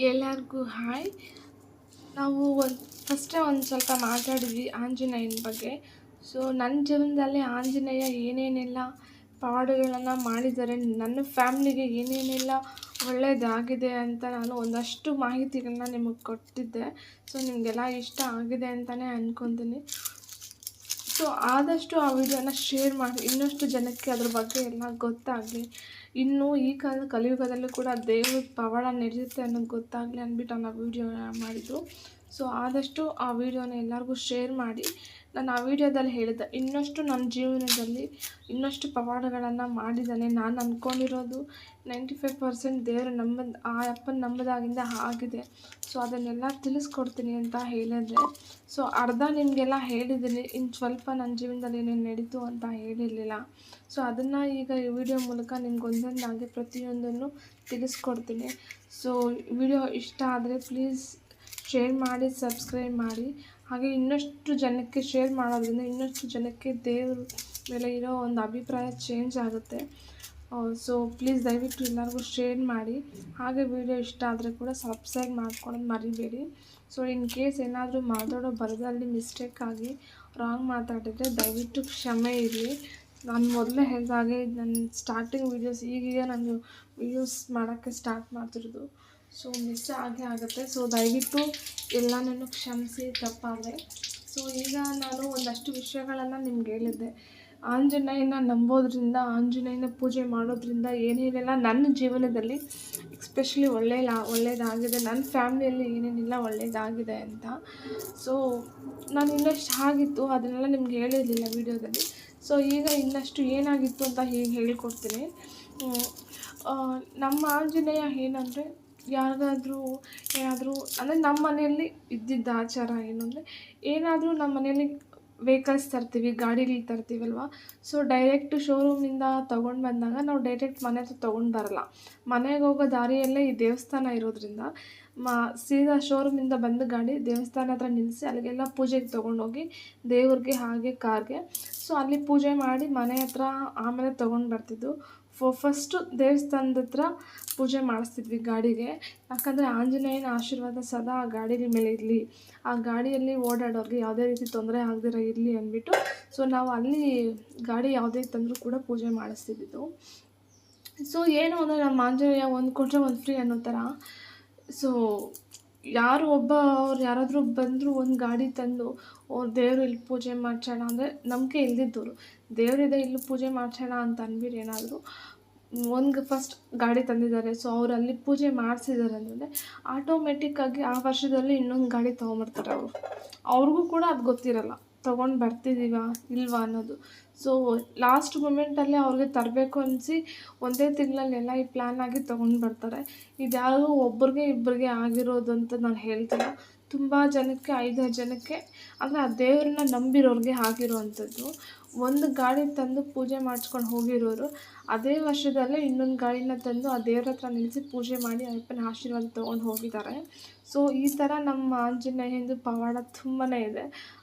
ಎಲ್ಲರಿಗೂ ಹಾಯ್. ನಾವು ಒಂದು ಸ್ವಲ್ಪ ಮಾತಾಡಿದ್ವಿ ಆಂಜನೇಯನ ಬಗ್ಗೆ. ಸೊ ನನ್ನ ಜೀವನದಲ್ಲಿ ಆಂಜನೇಯ ಏನೇನೆಲ್ಲ ಪವಾಡಗಳನ್ನು ಮಾಡಿದ್ದಾರೆ, ನನ್ನ ಫ್ಯಾಮ್ಲಿಗೆ ಏನೇನೆಲ್ಲ ಒಳ್ಳೆಯದಾಗಿದೆ ಅಂತ ನಾನು ಒಂದಷ್ಟು ಮಾಹಿತಿಗಳನ್ನ ನಿಮಗೆ ಕೊಟ್ಟಿದ್ದೆ. ಸೊ ನಿಮಗೆಲ್ಲ ಇಷ್ಟ ಆಗಿದೆ ಅಂತಲೇ ಅಂದ್ಕೊತೀನಿ. ಸೊ ಆದಷ್ಟು ಆ ವಿಡಿಯೋನ ಶೇರ್ ಮಾಡಿ, ಇನ್ನಷ್ಟು ಜನಕ್ಕೆ ಅದ್ರ ಬಗ್ಗೆ ಎಲ್ಲ ಗೊತ್ತಾಗಲಿ. ಇನ್ನು ಈ ಕಲಿಯುಗದಲ್ಲೂ ಕೂಡ ದೇವ್ರ ಪವಾಡ ನಡೆಯುತ್ತೆ ಅನ್ನೋದು ಗೊತ್ತಾಗಲಿ ಅಂದ್ಬಿಟ್ಟು ನಾನು ಆ ವಿಡಿಯೋನ ಮಾಡಿದ್ದು. ಸೊ ಆದಷ್ಟು ಆ ವಿಡಿಯೋನ ಎಲ್ಲರಿಗೂ ಶೇರ್ ಮಾಡಿ. ನಾನು ಆ ವಿಡಿಯೋದಲ್ಲಿ ಹೇಳಿದ್ದೆ, ಇನ್ನಷ್ಟು ನನ್ನ ಜೀವನದಲ್ಲಿ ಇನ್ನಷ್ಟು ಪವಾಡಗಳನ್ನು ಮಾಡಿದ್ದಾನೆ. ನಾನು ಅಂದ್ಕೊಂಡಿರೋದು 95% ದೇವರು ಆ ಅಪ್ಪನ ನಂಬದಾಗಿಂದ ಆಗಿದೆ. ಸೊ ಅದನ್ನೆಲ್ಲ ತಿಳಿಸ್ಕೊಡ್ತೀನಿ ಅಂತ ಹೇಳಿದ್ರೆ, ಸೊ ಅರ್ಧ ನಿಮಗೆಲ್ಲ ಹೇಳಿದ್ದೀನಿ, ಇನ್ನು ಸ್ವಲ್ಪ ನನ್ನ ಜೀವನದಲ್ಲಿ ಏನೇನು ನಡೀತು ಅಂತ ಹೇಳಿರಲಿಲ್ಲ. ಸೊ ಅದನ್ನು ಈಗ ಈ ವಿಡಿಯೋ ಮೂಲಕ ನಿಮ್ಗೆ ಒಂದೊಂದಾಗಿ ಪ್ರತಿಯೊಂದನ್ನು ತಿಳಿಸ್ಕೊಡ್ತೀನಿ. ಸೊ ವಿಡಿಯೋ ಇಷ್ಟ ಆದರೆ ಪ್ಲೀಸ್ ಶೇರ್ ಮಾಡಿ, ಸಬ್ಸ್ಕ್ರೈಬ್ ಮಾಡಿ. ಹಾಗೆ ಇನ್ನಷ್ಟು ಜನಕ್ಕೆ ಶೇರ್ ಮಾಡೋದ್ರಿಂದ ಇನ್ನಷ್ಟು ಜನಕ್ಕೆ ದೇವ್ರ ಮೇಲೆ ಇರೋ ಒಂದು ಅಭಿಪ್ರಾಯ ಚೇಂಜ್ ಆಗುತ್ತೆ. ಸೊ ಪ್ಲೀಸ್ ದಯವಿಟ್ಟು ಎಲ್ಲರಿಗೂ ಶೇರ್ ಮಾಡಿ. ಹಾಗೆ ವಿಡಿಯೋ ಇಷ್ಟ ಆದರೆ ಕೂಡ ಸಬ್ಸ್ಕ್ರೈಬ್ ಮಾಡ್ಕೊಳ್ಳೋದು ಮರಿಬೇಡಿ. ಸೊ ಇನ್ ಕೇಸ್ ಏನಾದರೂ ಮಾತಾಡೋ ಬರದಲ್ಲಿ ಮಿಸ್ಟೇಕ್ ಆಗಿ ರಾಂಗ್ ಮಾತಾಡಿದರೆ ದಯವಿಟ್ಟು ಕ್ಷಮೆ ಇರಲಿ. ನಾನು ಮೊದಲೇ ಹೇಳಿದಾಗೆ ನನ್ನ ಸ್ಟಾರ್ಟಿಂಗ್ ವೀಡಿಯೋಸ್ ಈಗೀಗ ನಾನು ವೀಡಿಯೋಸ್ ಮಾಡೋಕ್ಕೆ ಸ್ಟಾರ್ಟ್ ಮಾಡ್ತಿರೋದು. ಸೊ ಮಿಸ್ ಆಗೇ ಆಗುತ್ತೆ. ಸೊ ದಯವಿಟ್ಟು ಎಲ್ಲನೂ ಕ್ಷಮಿಸಿ ತಪ್ಪಾದರೆ. ಸೊ ಈಗ ನಾನು ಒಂದಷ್ಟು ವಿಷಯಗಳನ್ನು ನಿಮ್ಗೆ ಹೇಳಿದ್ದೆ. ಆಂಜನೇಯನ ನಂಬೋದ್ರಿಂದ, ಆಂಜನೇಯನ ಪೂಜೆ ಮಾಡೋದ್ರಿಂದ ಏನೇನೆಲ್ಲ ನನ್ನ ಜೀವನದಲ್ಲಿ ಎಸ್ಪೆಷಲಿ ಒಳ್ಳೆಯದಾಗಿದೆ, ನನ್ನ ಫ್ಯಾಮ್ಲಿಯಲ್ಲಿ ಏನೇನೆಲ್ಲ ಒಳ್ಳೆಯದಾಗಿದೆ ಅಂತ. ಸೊ ನಾನು ಇನ್ನಷ್ಟು ಆಗಿತ್ತು ಅದನ್ನೆಲ್ಲ ನಿಮ್ಗೆ ಹೇಳಿರಲಿಲ್ಲ ವೀಡಿಯೋದಲ್ಲಿ. ಸೊ ಈಗ ಇನ್ನಷ್ಟು ಏನಾಗಿತ್ತು ಅಂತ ಹೀಗೆ ಹೇಳ್ಕೊಡ್ತೀನಿ. ನಮ್ಮ ಆಂಜನೇಯ ಏನಂದರೆ, ಯಾರಿಗಾದ್ರೂ ಏನಾದರೂ ಅಂದರೆ ನಮ್ಮ ಮನೆಯಲ್ಲಿ ಇದ್ದಿದ್ದ ಆಚಾರ ಏನು ಅಂದರೆ, ಏನಾದರೂ ನಮ್ಮ ಮನೆಯಲ್ಲಿ ವೆಹಿಕಲ್ಸ್ ತರ್ತೀವಿ, ಗಾಡಿಗಳು ತರ್ತೀವಲ್ವ. ಸೊ ಡೈರೆಕ್ಟ್ ಶೋರೂಮಿಂದ ತೊಗೊಂಡು ಬಂದಾಗ ನಾವು ಡೈರೆಕ್ಟ್ ಮನೆ ಹತ್ರ ತೊಗೊಂಡು ಬರೋಲ್ಲ. ಮನೆಗೆ ಹೋಗೋ ದಾರಿಯಲ್ಲೇ ಈ ದೇವಸ್ಥಾನ ಇರೋದ್ರಿಂದ ಸೀದಾ ಶೋರೂಮಿಂದ ಬಂದ ಗಾಡಿ ದೇವಸ್ಥಾನ ಹತ್ರ ನಿಲ್ಲಿಸಿ ಅಲ್ಲಿಗೆಲ್ಲ ಪೂಜೆಗೆ ತೊಗೊಂಡೋಗಿ ದೇವ್ರಿಗೆ ಹಾಗೆ ಕಾರ್ಗೆ ಸೊ ಅಲ್ಲಿ ಪೂಜೆ ಮಾಡಿ ಮನೆ ಹತ್ರ ಆಮೇಲೆ ತೊಗೊಂಡು ಬರ್ತಿದ್ದು. ಫಸ್ಟು ದೇವಸ್ಥಾನದ ಹತ್ರ ಪೂಜೆ ಮಾಡಿಸ್ತಿದ್ವಿ ಗಾಡಿಗೆ. ಯಾಕಂದರೆ ಆಂಜನೇಯನ ಆಶೀರ್ವಾದ ಸದಾ ಆ ಗಾಡಿಗಳ ಮೇಲೆ ಇರಲಿ, ಆ ಗಾಡಿಯಲ್ಲಿ ಓಡಾಡೋರಿಗೆ ಯಾವುದೇ ರೀತಿ ತೊಂದರೆ ಆಗದಿರ ಇರಲಿ ಅಂದ್ಬಿಟ್ಟು ಸೊ ನಾವು ಅಲ್ಲಿ ಗಾಡಿ ಯಾವುದೇ ತಂದರೂ ಕೂಡ ಪೂಜೆ ಮಾಡಿಸ್ತಿದ್ದು. ಸೊ ಏನು ಅಂದರೆ ನಮ್ಮ ಆಂಜನೇಯ ಒಂದು ಕೊಟ್ಟರೆ ಒಂದು ಫ್ರೀ ಅನ್ನೋ ಥರ. ಸೊ ಅವ್ರು ಯಾರಾದರೂ ಬಂದರೂ ಒಂದು ಗಾಡಿ ತಂದು ದೇವರು ಇಲ್ಲಿ ಪೂಜೆ ಮಾಡ್ಸೋಣ ಅಂದರೆ ನಂಬಿಕೆ ಇಲ್ದಿದ್ದವರು, ದೇವರಿದೆ ಇಲ್ಲಿ ಪೂಜೆ ಮಾಡ್ಸೋಣ ಅಂತ ಅಂದ್ಬಿಟ್ಟು ಏನಾದರೂ ಒಂದು ಫಸ್ಟ್ ಗಾಡಿ ತಂದಿದ್ದಾರೆ. ಸೊ ಅವ್ರು ಅಲ್ಲಿ ಪೂಜೆ ಮಾಡಿಸಿದ್ದಾರೆ ಅಂದರೆ ಆಟೋಮೆಟಿಕ್ಕಾಗಿ ಆ ವರ್ಷದಲ್ಲಿ ಇನ್ನೊಂದು ಗಾಡಿ ತೊಗೊಂಬರ್ತಾರೆ ಅವರು. ಅವ್ರಿಗೂ ಕೂಡ ಅದು ಗೊತ್ತಿರಲ್ಲ ತೊಗೊಂಡು ಬರ್ತಿದ್ದೀವ ಇಲ್ವಾ ಅನ್ನೋದು. ಸೊ ಲಾಸ್ಟ್ ಮೂಮೆಂಟಲ್ಲೇ ಅವ್ರಿಗೆ ತರಬೇಕು ಅನಿಸಿ ಒಂದೇ ತಿಂಗಳಲ್ಲೆಲ್ಲ ಈ ಪ್ಲ್ಯಾನ್ ಆಗಿ ತೊಗೊಂಡು ಬರ್ತಾರೆ. ಇದ್ಯಾವುದೋ ಒಬ್ಬರಿಗೆ ಇಬ್ಬರಿಗೆ ಆಗಿರೋದು ಅಂತ ನಾನು ಹೇಳ್ತಿಲ್ಲ. ತುಂಬ ಜನಕ್ಕೆ 5-6 ಜನಕ್ಕೆ ಅಂದರೆ ಆ ದೇವ್ರನ್ನ ನಂಬಿರೋರಿಗೆ ಆಗಿರೋವಂಥದ್ದು. ಒಂದು ಗಾಡಿ ತಂದು ಪೂಜೆ ಮಾಡಿಸ್ಕೊಂಡು ಹೋಗಿರೋರು ಅದೇ ವರ್ಷದಲ್ಲೇ ಇನ್ನೊಂದು ಗಾಡಿನ ತಂದು ಆ ದೇವ್ರ ಹತ್ರ ನಿಲ್ಲಿಸಿ ಪೂಜೆ ಮಾಡಿ ಅಯ್ಯಪ್ಪನ ಆಶೀರ್ವಾದ ತೊಗೊಂಡು ಹೋಗಿದ್ದಾರೆ. ಸೊ ಈ ಥರ ನಮ್ಮ ಆಂಜನೇಯಂದು ಪವಾಡ ತುಂಬಾ ಇದೆ.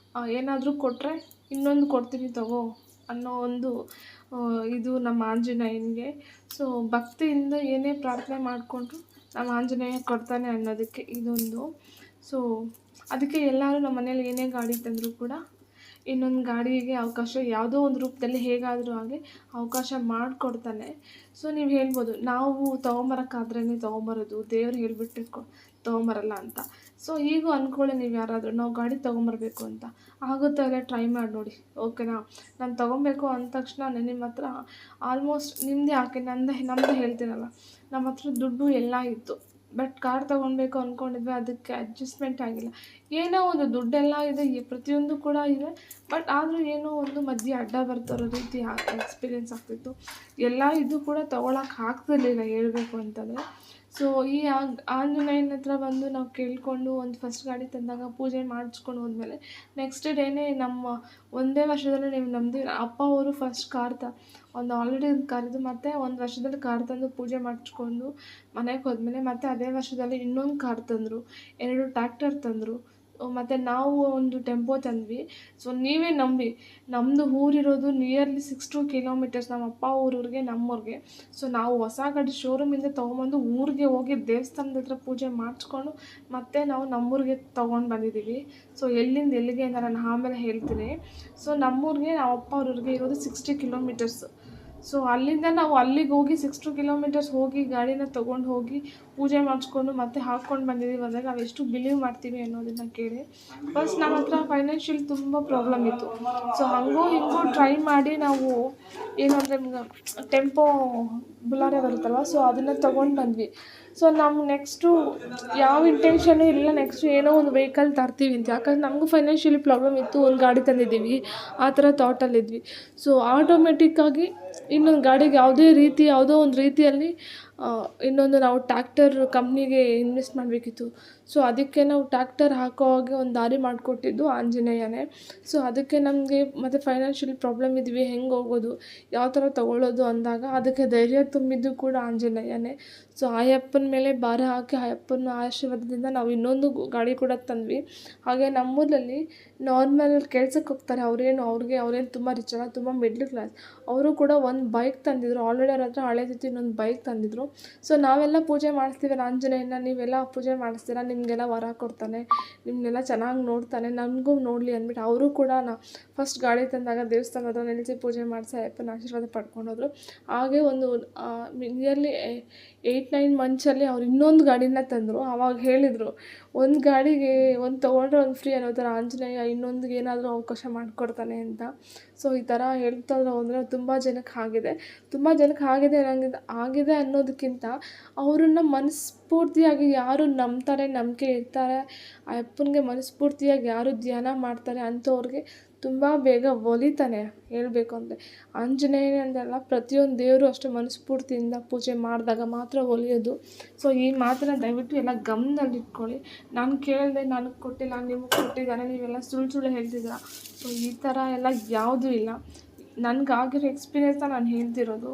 ಏನಾದರೂ ಕೊಟ್ಟರೆ ಇನ್ನೊಂದು ಕೊಡ್ತೀನಿ ತಗೋ ಅನ್ನೋ ಒಂದು ಇದು ನಮ್ಮ ಆಂಜನೇಯನಿಗೆ. ಸೊ ಭಕ್ತಿಯಿಂದ ಏನೇ ಪ್ರಾರ್ಥನೆ ಮಾಡಿಕೊಂಡ್ರು ನಮ್ಮ ಆಂಜನೇಯ ಕೊಡ್ತಾನೆ ಅನ್ನೋದಕ್ಕೆ ಇದೊಂದು. ಸೊ ಅದಕ್ಕೆ ಎಲ್ಲರೂ ನಮ್ಮ ಮನೇಲಿ ಏನೇ ಗಾಡಿ ತಂದರೂ ಕೂಡ ಇನ್ನೊಂದು ಗಾಡಿಗೆ ಅವಕಾಶ ಯಾವುದೋ ಒಂದು ರೂಪದಲ್ಲಿ ಹೇಗಾದರೂ ಆಗಲಿ ಅವಕಾಶ ಮಾಡಿಕೊಡ್ತಾನೆ. ಸೊ ನೀವು ಹೇಳ್ಬೋದು, ನಾವು ತೊಗೊಂಬರೋಕ್ಕಾದ್ರೇ ತೊಗೊಂಬರೋದು, ದೇವ್ರು ಹೇಳಿಬಿಟ್ಟು ತೊಗೊಂಬರಲ್ಲ ಅಂತ. ಸೊ ಈಗ ಅಂದ್ಕೊಳ್ಳಿ, ನೀವು ಯಾರಾದರೂ ನಾವು ಗಾಡಿ ತೊಗೊಂಬರ್ಬೇಕು ಅಂತ ಆಗುತ್ತಾ ಇಲ್ಲ ಟ್ರೈ ಮಾಡಿ ನೋಡಿ, ಓಕೆನಾ. ನಾನು ತೊಗೊಬೇಕು ಅಂದ ತಕ್ಷಣ ನಿಮ್ಮ ಹತ್ರ ಆಲ್ಮೋಸ್ಟ್ ನಿಮ್ಮದೇ ಹಾಕಿ ನಮ್ಮದೇ ಹೇಳ್ತೀನಲ್ಲ, ನಮ್ಮ ಹತ್ರ ದುಡ್ಡು ಎಲ್ಲ ಇತ್ತು. ಬಟ್ ಕಾರ್ ತೊಗೊಳ್ಬೇಕು ಅಂದ್ಕೊಂಡಿದ್ವಿ, ಅದಕ್ಕೆ ಅಡ್ಜಸ್ಟ್ಮೆಂಟ್ ಆಗಿಲ್ಲ. ಏನೋ ಒಂದು ದುಡ್ಡೆಲ್ಲ ಇದೆ, ಪ್ರತಿಯೊಂದು ಕೂಡ ಇದೆ. ಬಟ್ ಆದರೂ ಏನೋ ಒಂದು ಮಧ್ಯೆ ಅಡ್ಡ ಬರ್ತಿರೋ ರೀತಿ ಎಕ್ಸ್ಪೀರಿಯೆನ್ಸ್ ಆಗ್ತಿತ್ತು. ಎಲ್ಲ ಇದು ಕೂಡ ತೊಗೊಳಕ್ಕೆ ಆಗ್ತಿರ್ಲಿಲ್ಲ ಹೇಳಬೇಕು ಅಂತಂದರೆ. ಸೊ ಈ ಆಂಜನೇಯನ ಹತ್ರ ಬಂದು ನಾವು ಕೇಳಿಕೊಂಡು ಒಂದು ಫಸ್ಟ್ ಗಾಡಿ ತಂದಾಗ ಪೂಜೆ ಮಾಡಿಸ್ಕೊಂಡು ಹೋದ್ಮೇಲೆ ನೆಕ್ಸ್ಟ್ ಡೇನೇ ನಮ್ಮ ಒಂದೇ ವರ್ಷದಲ್ಲಿ ನೀವು ನಮ್ಮದು ಅಪ್ಪ ಅವರು ಫಸ್ಟ್ ಒಂದು ಆಲ್ರೆಡಿ ಒಂದು ಕಾರಿದ್ದು ಮತ್ತು ಒಂದು ವರ್ಷದಲ್ಲಿ ಕಾರ್ ತಂದು ಪೂಜೆ ಮಾಡಿಸ್ಕೊಂಡು ಮನೆಗೆ ಹೋದ್ಮೇಲೆ ಮತ್ತು ಅದೇ ವರ್ಷದಲ್ಲಿ ಇನ್ನೊಂದು ಕಾರ್ ತಂದರು, 2 ಟ್ರ್ಯಾಕ್ಟರ್ ತಂದರು. ಮತ್ತು ನಾವು ಒಂದು ಟೆಂಪೋ ತಂದ್ವಿ. ಸೊ ನೀವೇ ನಂಬಿ, ನಮ್ಮದು ಊರಿರೋದು ನಿಯರ್ಲಿ 6-2 ಕಿಲೋಮೀಟರ್ಸ್ ನಮ್ಮ ಅಪ್ಪ ಊರಿಗೆ ನಮ್ಮೂರಿಗೆ. ಸೊ ನಾವು ಹೊಸ ಗಾಡಿ ಶೋರೂಮಿಂದ ತೊಗೊಂಬಂದು ಊರಿಗೆ ಹೋಗಿ ದೇವಸ್ಥಾನದ ಹತ್ರ ಪೂಜೆ ಮಾಡಿಸ್ಕೊಂಡು ಮತ್ತೆ ನಾವು ನಮ್ಮೂರಿಗೆ ತೊಗೊಂಡು ಬಂದಿದ್ದೀವಿ. ಸೊ ಎಲ್ಲಿಂದ ಎಲ್ಲಿಗೆ ಅಂತ ನಾನು ಆಮೇಲೆ ಹೇಳ್ತೀನಿ. ಸೊ ನಮ್ಮೂರಿಗೆ ನಮ್ಮ ಅಪ್ಪ ಊರಿಗೆ ಇರೋದು 60 ಕಿಲೋಮೀಟರ್ಸ್. ಸೊ ಅಲ್ಲಿಂದ ನಾವು ಅಲ್ಲಿಗೆ ಹೋಗಿ 6-2 ಕಿಲೋಮೀಟರ್ಸ್ ಹೋಗಿ ಗಾಡಿನ ತೊಗೊಂಡು ಹೋಗಿ ಪೂಜೆ ಮಾಡಿಸ್ಕೊಂಡು ಮತ್ತೆ ಹಾಕ್ಕೊಂಡು ಬಂದಿದ್ದೀವಿ ಅಂದರೆ ನಾವು ಎಷ್ಟು ಬಿಲೀವ್ ಮಾಡ್ತೀವಿ ಅನ್ನೋದನ್ನು ಕೇಳಿ. ಫಸ್ಟ್ ನಮ್ಮ ಹತ್ರ ಫೈನಾನ್ಷಿಯಲ್ ತುಂಬ ಪ್ರಾಬ್ಲಮ್ ಇತ್ತು. ಸೊ ಹಂಗೂ ಹಿಂಗೂ ಟ್ರೈ ಮಾಡಿ ನಾವು ಏನು ಅಂದರೆ ಟೆಂಪೋ ಬುಲಾರೆ ಬರುತ್ತಲ್ವ, ಸೊ ಅದನ್ನು ತೊಗೊಂಡು ಬಂದ್ವಿ. ಸೊ ನಮ್ಗೆ ನೆಕ್ಸ್ಟು ಯಾವ ಇಂಟೆನ್ಷನು ಇಲ್ಲ ನೆಕ್ಸ್ಟು ಏನೋ ಒಂದು ವೆಹಿಕಲ್ ತರ್ತೀವಿ ಅಂತ. ಯಾಕಂದ್ರೆ ನಮಗೂ ಫೈನಾನ್ಷಿಯಲಿ ಪ್ರಾಬ್ಲಮ್ ಇತ್ತು, ಒಂದು ಗಾಡಿ ತಂದಿದ್ದೀವಿ, ಆ ಥರ ಥಾಟಲ್ಲಿದ್ವಿ. ಸೊ ಆಟೋಮೆಟಿಕ್ಕಾಗಿ ಇನ್ನೊಂದು ಗಾಡಿಗೆ ಯಾವುದೋ ಒಂದು ರೀತಿಯಲ್ಲಿ ಇನ್ನೊಂದು ನಾವು ಟ್ಯಾಕ್ಟರ್ ಕಂಪ್ನಿಗೆ ಇನ್ವೆಸ್ಟ್ ಮಾಡಬೇಕಿತ್ತು. ಸೊ ಅದಕ್ಕೆ ನಾವು ಟ್ಯಾಕ್ಟರ್ ಹಾಕೋ ಹಾಗೆ ಒಂದು ದಾರಿ ಮಾಡಿಕೊಟ್ಟಿದ್ದು ಆಂಜನೇಯನೇ. ಸೊ ಅದಕ್ಕೆ ನಮಗೆ ಮತ್ತು ಫೈನಾನ್ಷಿಯಲಿ ಪ್ರಾಬ್ಲಮ್ ಇದ್ವಿ, ಹೆಂಗೆ ಹೋಗೋದು, ಯಾವ ಥರ ತೊಗೊಳ್ಳೋದು ಅಂದಾಗ ಅದಕ್ಕೆ ಧೈರ್ಯ ತುಂಬಿದ್ದು ಕೂಡ ಆಂಜನೇಯನೇ. ಸೊ ಅಯ್ಯಪ್ಪನ ಮೇಲೆ ಭಾರ ಹಾಕಿ ಅಯ್ಯಪ್ಪನ ಆಶೀರ್ವಾದದಿಂದ ನಾವು ಇನ್ನೊಂದು ಗಾಡಿ ಕೂಡ ತಂದ್ವಿ. ಹಾಗೆ ನಮ್ಮೂರಲ್ಲಿ ನಾರ್ಮಲ್ ಕೆಲ್ಸಕ್ಕೆ ಹೋಗ್ತಾರೆ, ಅವ್ರೇನು ತುಂಬ ರಿಚ್ ಅಲ್ಲ, ತುಂಬ ಮಿಡ್ಲ್ ಕ್ಲಾಸ್. ಅವರು ಕೂಡ ಒಂದು ಬೈಕ್ ತಂದಿದ್ರು. ಆಲ್ರೆಡಿ ಅವ್ರ ಹತ್ರ ಹಳೆ ಜೊತೆ ಇನ್ನೊಂದು ಬೈಕ್ ತಂದಿದ್ರು. ಸೊ ನಾವೆಲ್ಲ ಪೂಜೆ ಮಾಡಿಸ್ತೀವಲ್ಲ ಆಂಜನೇಯನ, ನೀವೆಲ್ಲ ಪೂಜೆ ಮಾಡಿಸ್ತೀರಾ, ನಿಮಗೆಲ್ಲ ವರ ಕೊಡ್ತಾನೆ, ನಿಮ್ಮನ್ನೆಲ್ಲ ಚೆನ್ನಾಗಿ ನೋಡ್ತಾನೆ, ನನಗೂ ನೋಡಲಿ ಅಂದ್ಬಿಟ್ಟು ಅವರು ಕೂಡ ಫಸ್ಟ್ ಗಾಡಿ ತಂದಾಗ ದೇವಸ್ಥಾನದ ನಿಲ್ಲಿಸಿ ಪೂಜೆ ಮಾಡಿಸಿ ಅಯ್ಯಪ್ಪನ ಆಶೀರ್ವಾದ ಪಡ್ಕೊಂಡೋದ್ರು. ಹಾಗೆ ಒಂದು ನಿಯರ್ಲಿ 8-9 ಮಂತ್ಸಲ್ಲಿ ಅವ್ರು ಇನ್ನೊಂದು ಗಾಡಿನ ತಂದರು. ಆವಾಗ ಹೇಳಿದರು, ಒಂದು ಗಾಡಿಗೆ ಒಂದು ತೊಗೊಂಡ್ರೆ ಒಂದು ಫ್ರೀ ಅನ್ನೋ ಥರ ಆಂಜನೇಯ ಇನ್ನೊಂದಿಗೆ ಏನಾದರೂ ಅವಕಾಶ ಮಾಡಿಕೊಡ್ತಾನೆ ಅಂತ. ಸೊ ಈ ಥರ ಹೇಳ್ತಾ ಹೋದರೆ ತುಂಬ ಜನಕ್ಕೆ ಆಗಿದೆ ಅನ್ನೋದಕ್ಕಿಂತ ಅವರನ್ನು ಮನಸ್ಫೂರ್ತಿಯಾಗಿ ಯಾರು ನಂಬ್ತಾರೆ, ನಂಬಿಕೆ ಇರ್ತಾರೆ, ಅಯ್ಯಪ್ಪನಿಗೆ ಮನಸ್ಫೂರ್ತಿಯಾಗಿ ಯಾರು ಧ್ಯಾನ ಮಾಡ್ತಾರೆ ಅಂಥವ್ರಿಗೆ ತುಂಬ ಬೇಗ ಒಲಿತಾನೆ. ಹೇಳಬೇಕು ಅಂದರೆ ಆಂಜನೇಯನೇ ಅಂದಲ್ಲ, ಪ್ರತಿಯೊಂದು ದೇವರು ಅಷ್ಟೇ ಮನಸ್ಫೂರ್ತಿಯಿಂದ ಪೂಜೆ ಮಾಡಿದಾಗ ಮಾತ್ರ ಒಲಿಯೋದು. ಸೊ ಈ ಮಾತನ್ನು ದಯವಿಟ್ಟು ಎಲ್ಲ ಗಮನದಲ್ಲಿಟ್ಕೊಳ್ಳಿ. ನಾನು ಕೇಳಿದೆ, ನನಗೆ ಕೊಟ್ಟಿಲ್ಲ, ನಿಮಗೆ ಕೊಟ್ಟಿದ್ದಾನೆ, ನೀವೆಲ್ಲ ಸುಳ್ಳು ಹೇಳ್ತಿದ್ದೀರ. ಸೊ ಈ ಥರ ಎಲ್ಲ ಯಾವುದೂ ಇಲ್ಲ. ನನಗಾಗಿರೋ ಎಕ್ಸ್ಪೀರಿಯೆನ್ಸ್ನ ನಾನು ಹೇಳ್ತಿರೋದು.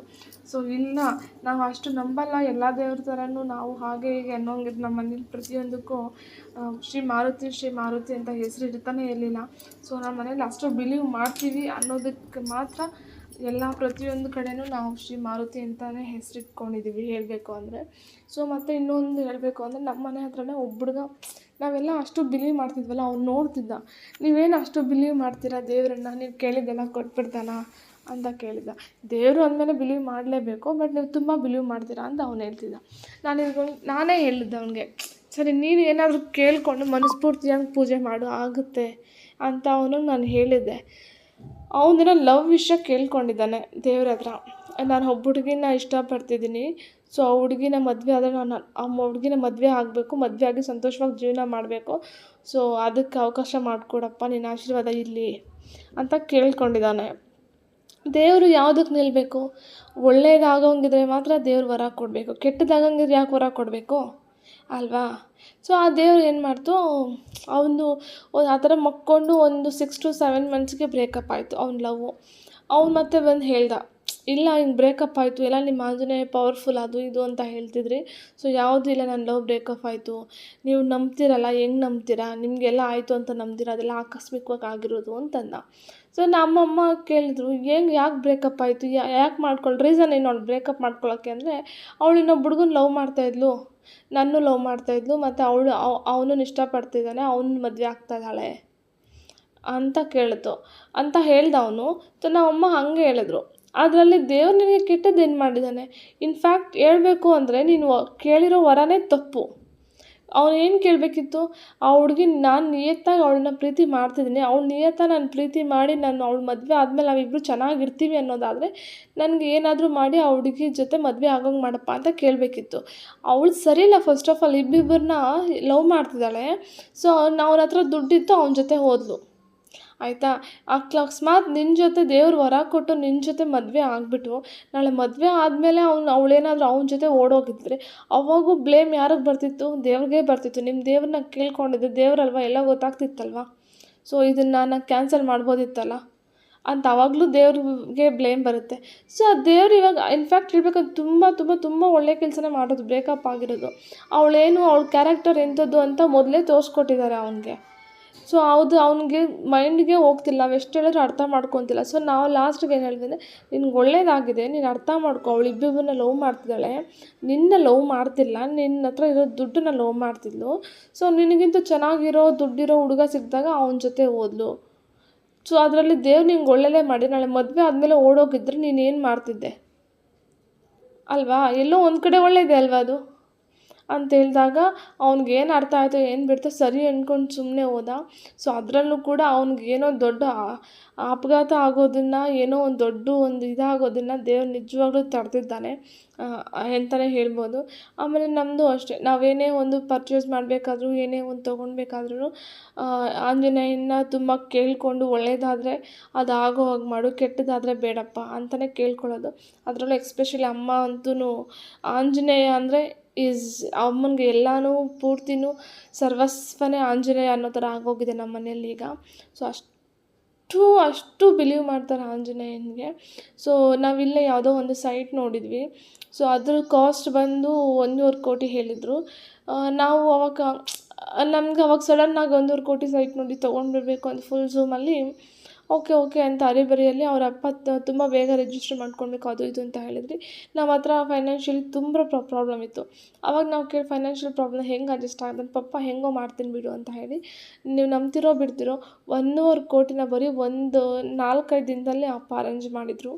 ಸೊ ಇಲ್ಲ, ನಾವು ಅಷ್ಟು ನಂಬಲ್ಲ ಎಲ್ಲ ದೇವ್ರ ಥರನೂ ನಾವು ಹಾಗೆ ಹೀಗೆ ಅನ್ನೋಂಗಿದ್ದು. ನಮ್ಮ ಮನೇಲಿ ಪ್ರತಿಯೊಂದಕ್ಕೂ ಶ್ರೀ ಮಾರುತಿ ಅಂತ ಹೆಸರು ಇರ್ತಾನೆ ಇರಲಿಲ್ಲ. ಸೊ ನಮ್ಮ ಮನೇಲಿ ಅಷ್ಟು ಬಿಲೀವ್ ಮಾಡ್ತೀವಿ ಅನ್ನೋದಕ್ಕೆ ಮಾತ್ರ ಎಲ್ಲ ಪ್ರತಿಯೊಂದು ಕಡೆಯೂ ನಾವು ಶ್ರೀ ಮಾರುತಿ ಅಂತಲೇ ಹೆಸರಿಟ್ಕೊಂಡಿದ್ದೀವಿ ಹೇಳಬೇಕು ಅಂದರೆ. ಸೊ ಮತ್ತು ಇನ್ನೊಂದು ಹೇಳಬೇಕು ಅಂದರೆ ನಮ್ಮ ಮನೆ ಹತ್ರನೇ ಒಬ್ಬ ಹುಡುಗ, ನಾವೆಲ್ಲ ಅಷ್ಟು ಬಿಲೀವ್ ಮಾಡ್ತಿದ್ವಲ್ಲ, ಅವ್ನು ನೋಡ್ತಿದ್ದ. ನೀವೇನು ಅಷ್ಟು ಬಿಲೀವ್ ಮಾಡ್ತೀರಾ ದೇವರನ್ನ, ನೀವು ಕೇಳಿದ್ದೆಲ್ಲ ಕೊಟ್ಬಿಡ್ತಾನ ಅಂತ ಕೇಳಿದ್ದ. ದೇವರು ಅಂದಮೇಲೆ ಬಿಲೀವ್ ಮಾಡಲೇಬೇಕು, ಬಟ್ ನೀವು ತುಂಬ ಬಿಲೀವ್ ಮಾಡ್ತೀರಾ ಅಂತ ಅವ್ನು ಹೇಳ್ತಿದ್ದ. ನಾನೇ ಹೇಳಿದ್ದೆ ಅವನಿಗೆ, ಸರಿ ನೀನು ಏನಾದರೂ ಕೇಳಿಕೊಂಡು ಮನಸ್ಫೂರ್ತಿಯಾಗಿ ಪೂಜೆ ಮಾಡು, ಆಗುತ್ತೆ ಅಂತ ಅವನಿಗೆ ನಾನು ಹೇಳಿದ್ದೆ. ಅವನೇನೋ ಲವ್ ವಿಷಯ ಕೇಳ್ಕೊಂಡಿದ್ದಾನೆ ದೇವ್ರ ಹತ್ರ. ನಾನು ಒಬ್ಬ ಹುಡುಗಿನ ಇಷ್ಟಪಡ್ತಿದ್ದೀನಿ, ಸೊ ಆ ಹುಡುಗಿನ ಮದುವೆ ಆದರೆ ನಾನು ಆ ಹುಡುಗಿನ ಮದುವೆ ಆಗಬೇಕು, ಮದುವೆ ಆಗಿ ಸಂತೋಷವಾಗಿ ಜೀವನ ಮಾಡಬೇಕು. ಸೊ ಅದಕ್ಕೆ ಅವಕಾಶ ಮಾಡಿಕೊಡಪ್ಪ, ನಿನ್ನ ಆಶೀರ್ವಾದ ಇರಲಿ ಅಂತ ಕೇಳ್ಕೊಂಡಿದ್ದಾನೆ. ದೇವರು ಯಾವುದಕ್ಕೆ ನಿಲ್ಲಬೇಕು? ಒಳ್ಳೇದಾಗೋಂಗಿದ್ರೆ ಮಾತ್ರ ದೇವ್ರು ವರ ಕೊಡಬೇಕು, ಕೆಟ್ಟದಾಗಂಗಿದ್ರೆ ಯಾಕೆ ವರ ಕೊಡಬೇಕು ಅಲ್ವಾ? ಸೊ ಆ ದೇವ್ರು ಏನು ಮಾಡ್ತು, ಅವನು ಆ ಥರ ಮಕ್ಕೊಂಡು ಒಂದು 6-7 ಮಂತ್ಸ್ಗೆ ಬ್ರೇಕಪ್ ಆಯಿತು ಅವ್ನ ಲವ್ವು. ಅವ್ನು ಮತ್ತೆ ಬಂದು ಹೇಳ್ದ, ಇಲ್ಲ ಹಿಂಗೆ ಬ್ರೇಕಪ್ ಆಯಿತು, ಎಲ್ಲ ನಿಮ್ಮ ಆಂಜನೇಯ ಪವರ್ಫುಲ್ ಅದು ಇದು ಅಂತ ಹೇಳ್ತಿದ್ರಿ. ಸೊ ಯಾವುದೂ ಇಲ್ಲ, ನನ್ನ ಲವ್ ಬ್ರೇಕಪ್ ಆಯಿತು, ನೀವು ನಂಬ್ತಿರಲ್ಲ, ಹೆಂಗೆ ನಂಬ್ತೀರಾ, ನಿಮಗೆಲ್ಲ ಆಯಿತು ಅಂತ ನಂಬ್ತೀರಾ, ಅದೆಲ್ಲ ಆಕಸ್ಮಿಕವಾಗಿ ಆಗಿರೋದು ಅಂತಂದ. ಸೊ ನಮ್ಮಮ್ಮ ಕೇಳಿದ್ರು, ಯಾಕೆ ಬ್ರೇಕಪ್ ಆಯಿತು, ಯಾಕೆ ರೀಸನ್ ಏನು ಅವಳು ಬ್ರೇಕಪ್ ಮಾಡ್ಕೊಳ್ಳೋಕ್ಕೆ ಅಂದರೆ, ಅವಳು ಇನ್ನೊಬ್ಬ ಹುಡುಗನ ಲವ್ ಮಾಡ್ತಾಯಿದ್ಲು, ನನ್ನೂ ಲವ್ ಮಾಡ್ತಾಯಿದ್ಲು, ಮತ್ತು ಅವನನ್ನು ಇಷ್ಟಪಡ್ತಿದ್ದಾನೆ, ಅವನ ಮದುವೆ ಆಗ್ತಾಯಿದ್ದಾಳೆ ಅಂತ ಕೇಳಿತು ಅಂತ ಹೇಳ್ದ ಅವನು. ಸೊ ನಮ್ಮಮ್ಮ ಹಾಗೆ ಹೇಳಿದ್ರು. ಅದರಲ್ಲಿ ದೇವ್ರು ನಿನಗೆ ಕೆಟ್ಟದ್ದೇನು ಮಾಡಿದ್ದಾನೆ? ಇನ್ಫ್ಯಾಕ್ಟ್ ಹೇಳ್ಬೇಕು ಅಂದರೆ ನೀನು ಕೇಳಿರೋ ವರನೇ ತಪ್ಪು. ಅವನು ಏನು ಕೇಳಬೇಕಿತ್ತು, ಆ ಹುಡುಗಿ ನಾನು ನಿಯತ್ತಾಗಿ ಅವಳನ್ನ ಪ್ರೀತಿ ಮಾಡ್ತಿದ್ದೀನಿ, ಅವಳು ನಿಯತ್ತಾಗಿ ನಾನು ಪ್ರೀತಿ ಮಾಡಿ ನಾನು ಅವಳು ಮದುವೆ ಆದಮೇಲೆ ನಾವಿಬ್ಬರು ಚೆನ್ನಾಗಿರ್ತೀವಿ ಅನ್ನೋದಾದರೆ ನನಗೆ ಏನಾದರೂ ಮಾಡಿ ಆ ಹುಡುಗಿ ಜೊತೆ ಮದುವೆ ಆಗೋಂಗೆ ಮಾಡಪ್ಪ ಅಂತ ಕೇಳಬೇಕಿತ್ತು. ಅವಳು ಸರಿ ಇಲ್ಲ. ಫಸ್ಟ್ ಆಫ್ ಆಲ್ ಇಬ್ಬಿಬ್ಬರನ್ನ ಲವ್ ಮಾಡ್ತಿದ್ದಾಳೆ. ಸೊ ಅವನ ಹತ್ರ ದುಡ್ಡಿತ್ತು, ಅವನ ಜೊತೆ ಹೋದ್ಲು, ಆಯಿತಾ? ಅಕಸ್ಮಾತ್ ನಿನ್ನ ಜೊತೆ ದೇವ್ರು ವರ ಕೊಟ್ಟು ನಿನ್ನ ಜೊತೆ ಮದುವೆ ಆಗಿಬಿಟ್ಟು ನಾಳೆ ಮದುವೆ ಆದಮೇಲೆ ಅವಳೇನಾದರೂ ಅವನ ಜೊತೆ ಓಡೋಗಿದ್ರೆ ಅವಾಗೂ ಬ್ಲೇಮ್ ಯಾರಿಗೆ ಬರ್ತಿತ್ತು? ದೇವ್ರಿಗೆ ಬರ್ತಿತ್ತು. ನಿಮ್ಮ ದೇವ್ರನ್ನ ಕೇಳ್ಕೊಂಡಿದ್ದೆ ದೇವ್ರಲ್ವ, ಎಲ್ಲ ಗೊತ್ತಾಗ್ತಿತ್ತಲ್ವ. ಸೊ ಇದನ್ನು ನಾನು ಕ್ಯಾನ್ಸಲ್ ಮಾಡ್ಬೋದಿತ್ತಲ್ಲ ಅಂತ ಅವಾಗಲೂ ದೇವ್ರಿಗೆ ಬ್ಲೇಮ್ ಬರುತ್ತೆ. ಸೊ ಆ ದೇವ್ರು ಇವಾಗ ಇನ್ಫ್ಯಾಕ್ಟ್ ಹೇಳ್ಬೇಕಂದ್ರೆ ತುಂಬ ತುಂಬ ತುಂಬ ಒಳ್ಳೆ ಕೆಲಸನೇ ಮಾಡೋದು. ಬ್ರೇಕಪ್ ಆಗಿರೋದು ಅವಳ ಕ್ಯಾರೆಕ್ಟರ್ ಎಂಥದ್ದು ಅಂತ ಮೊದಲೇ ತೋರಿಸ್ಕೊಟ್ಟಿದ್ದಾರೆ ಅವನಿಗೆ. ಸೊ ಹೌದು ಅವ್ನಿಗೆ ಮೈಂಡ್ಗೆ ಹೋಗ್ತಿಲ್ಲ, ನಾವು ಎಷ್ಟು ಹೇಳಿದ್ರು ಅರ್ಥ ಮಾಡ್ಕೊತಿಲ್ಲ. ಸೊ ನಾವು ಲಾಸ್ಟಿಗೆ ಏನು ಹೇಳಿದ್ವಿ ಅಂದರೆ, ನಿನ್ಗೆ ಒಳ್ಳೇದಾಗಿದೆ, ನೀನು ಅರ್ಥ ಮಾಡ್ಕೊ, ಅವಳು ಇಬ್ಬಿಬ್ಬರನ್ನ ಲವ್ ಮಾಡ್ತಿದ್ದಾಳೆ, ನಿನ್ನ ಲವ್ ಮಾಡ್ತಿಲ್ಲ, ನಿನ್ನ ಹತ್ರ ಇರೋ ದುಡ್ಡನ್ನ ಲವ್ ಮಾಡ್ತಿದ್ಲು. ಸೊ ನಿನಗಿಂತ ಚೆನ್ನಾಗಿರೋ ದುಡ್ಡಿರೋ ಹುಡುಗ ಸಿಕ್ಕಿದಾಗ ಅವನ ಜೊತೆ ಹೋದ್ಲು. ಸೊ ಅದರಲ್ಲಿ ದೇವ್ರು ನಿಂಗೆ ಒಳ್ಳೆಯದೇ ಮಾಡಿ, ನಾಳೆ ಮದುವೆ ಆದಮೇಲೆ ಓಡೋಗಿದ್ರೆ ನೀನೇನು ಮಾಡ್ತಿದ್ದೆ ಅಲ್ವಾ? ಎಲ್ಲೋ ಒಂದು ಕಡೆ ಒಳ್ಳೆಯದೇ ಅಲ್ವಾ ಅದು ಅಂತ ಹೇಳಿದಾಗ ಅವ್ನಿಗೇನು ಅರ್ಥ ಆಯಿತು ಏನು ಬಿಡ್ತು ಸರಿ ಅಂದ್ಕೊಂಡು ಸುಮ್ಮನೆ ಹೋದ. ಸೊ ಅದರಲ್ಲೂ ಕೂಡ ಅವ್ನಿಗೇನೋ ದೊಡ್ಡ ಅಪಘಾತ ಆಗೋದನ್ನು, ಏನೋ ಒಂದು ದೊಡ್ಡ ಒಂದು ಇದಾಗೋದನ್ನು ದೇವ್ರು ನಿಜವಾಗ್ಲೂ ತಡೆದಿದ್ದಾನೆ ಅಂತಲೇ ಹೇಳ್ಬೋದು. ಆಮೇಲೆ ನಮ್ಮದು ಅಷ್ಟೇ, ನಾವೇನೇ ಒಂದು ಪರ್ಚೇಸ್ ಮಾಡಬೇಕಾದ್ರೂ, ಏನೇ ಒಂದು ತೊಗೊಳ್ಬೇಕಾದ್ರೂ ಆಂಜನೇಯನ ತುಂಬ ಕೇಳಿಕೊಂಡು ಒಳ್ಳೆಯದಾದರೆ ಅದು ಆಗೋ ಹಾಗೆ ಮಾಡು, ಕೆಟ್ಟದಾದರೆ ಬೇಡಪ್ಪ ಅಂತಲೇ ಕೇಳ್ಕೊಳ್ಳೋದು. ಅದರಲ್ಲೂ ಎಕ್ಸ್ಪೆಷಲಿ ಅಮ್ಮ ಅಂತೂ ಆಂಜನೇಯ ಅಂದರೆ ಅಮ್ಮನಿಗೆ ಎಲ್ಲನೂ ಪೂರ್ತಿನೂ ಸರ್ವಸ್ವನೇ ಆಂಜನೇಯ ಅನ್ನೋ ಥರ ಆಗೋಗಿದೆ ನಮ್ಮ ಮನೆಯಲ್ಲಿ ಈಗ. ಸೊ ಅಷ್ಟು ಬಿಲೀವ್ ಮಾಡ್ತಾರೆ ಆಂಜನೇಯನಿಗೆ. ಸೊ ನಾವಿಲ್ಲೇ ಯಾವುದೋ ಒಂದು ಸೈಟ್ ನೋಡಿದ್ವಿ. ಸೊ ಅದ್ರ ಕಾಸ್ಟ್ ಬಂದು 1.25 ಕೋಟಿ ಹೇಳಿದರು. ನಾವು ಅವಾಗ ನಮ್ಗೆ ಅವಾಗ ಸಡನ್ನಾಗಿ 1.25 ಕೋಟಿ ಸೈಟ್ ನೋಡಿ ತೊಗೊಂಡ್ಬಿಡ್ಬೇಕು ಅಂತ ಫುಲ್ ಝೂಮಲ್ಲಿ ಓಕೆ ಅಂತ ಅರಿಬರಿಯಲ್ಲಿ ಅವ್ರ ಅಪ್ಪ ತುಂಬ ಬೇಗ ರಿಜಿಸ್ಟರ್ ಮಾಡ್ಕೊಳ್ಬೇಕು ಅದು ಇದು ಅಂತ ಹೇಳಿದ್ರಿ. ನಮ್ಮ ಹತ್ರ ಫೈನಾನ್ಷಿಯಲಿ ತುಂಬ ಪ್ರಾಬ್ಲಮ್ ಇತ್ತು. ಅವಾಗ ನಾವು ಫೈನಾನ್ಷಿಯಲ್ ಪ್ರಾಬ್ಲಮ್ ಹೆಂಗೆ ಅಡ್ಜಸ್ಟ್ ಆಗೋದು, ಪಪ್ಪ ಹೆಂಗೋ ಮಾಡ್ತೀನಿ ಬಿಡು ಅಂತ ಹೇಳಿ, ನೀವು ನಂಬ್ತಿರೋ ಬಿಡ್ತಿರೋ 1.25 ಕೋಟಿನ ಬರೀ ಒಂದು 4-5 ದಿನದಲ್ಲೇ ಅಪ್ಪ ಅರೇಂಜ್ ಮಾಡಿದರು.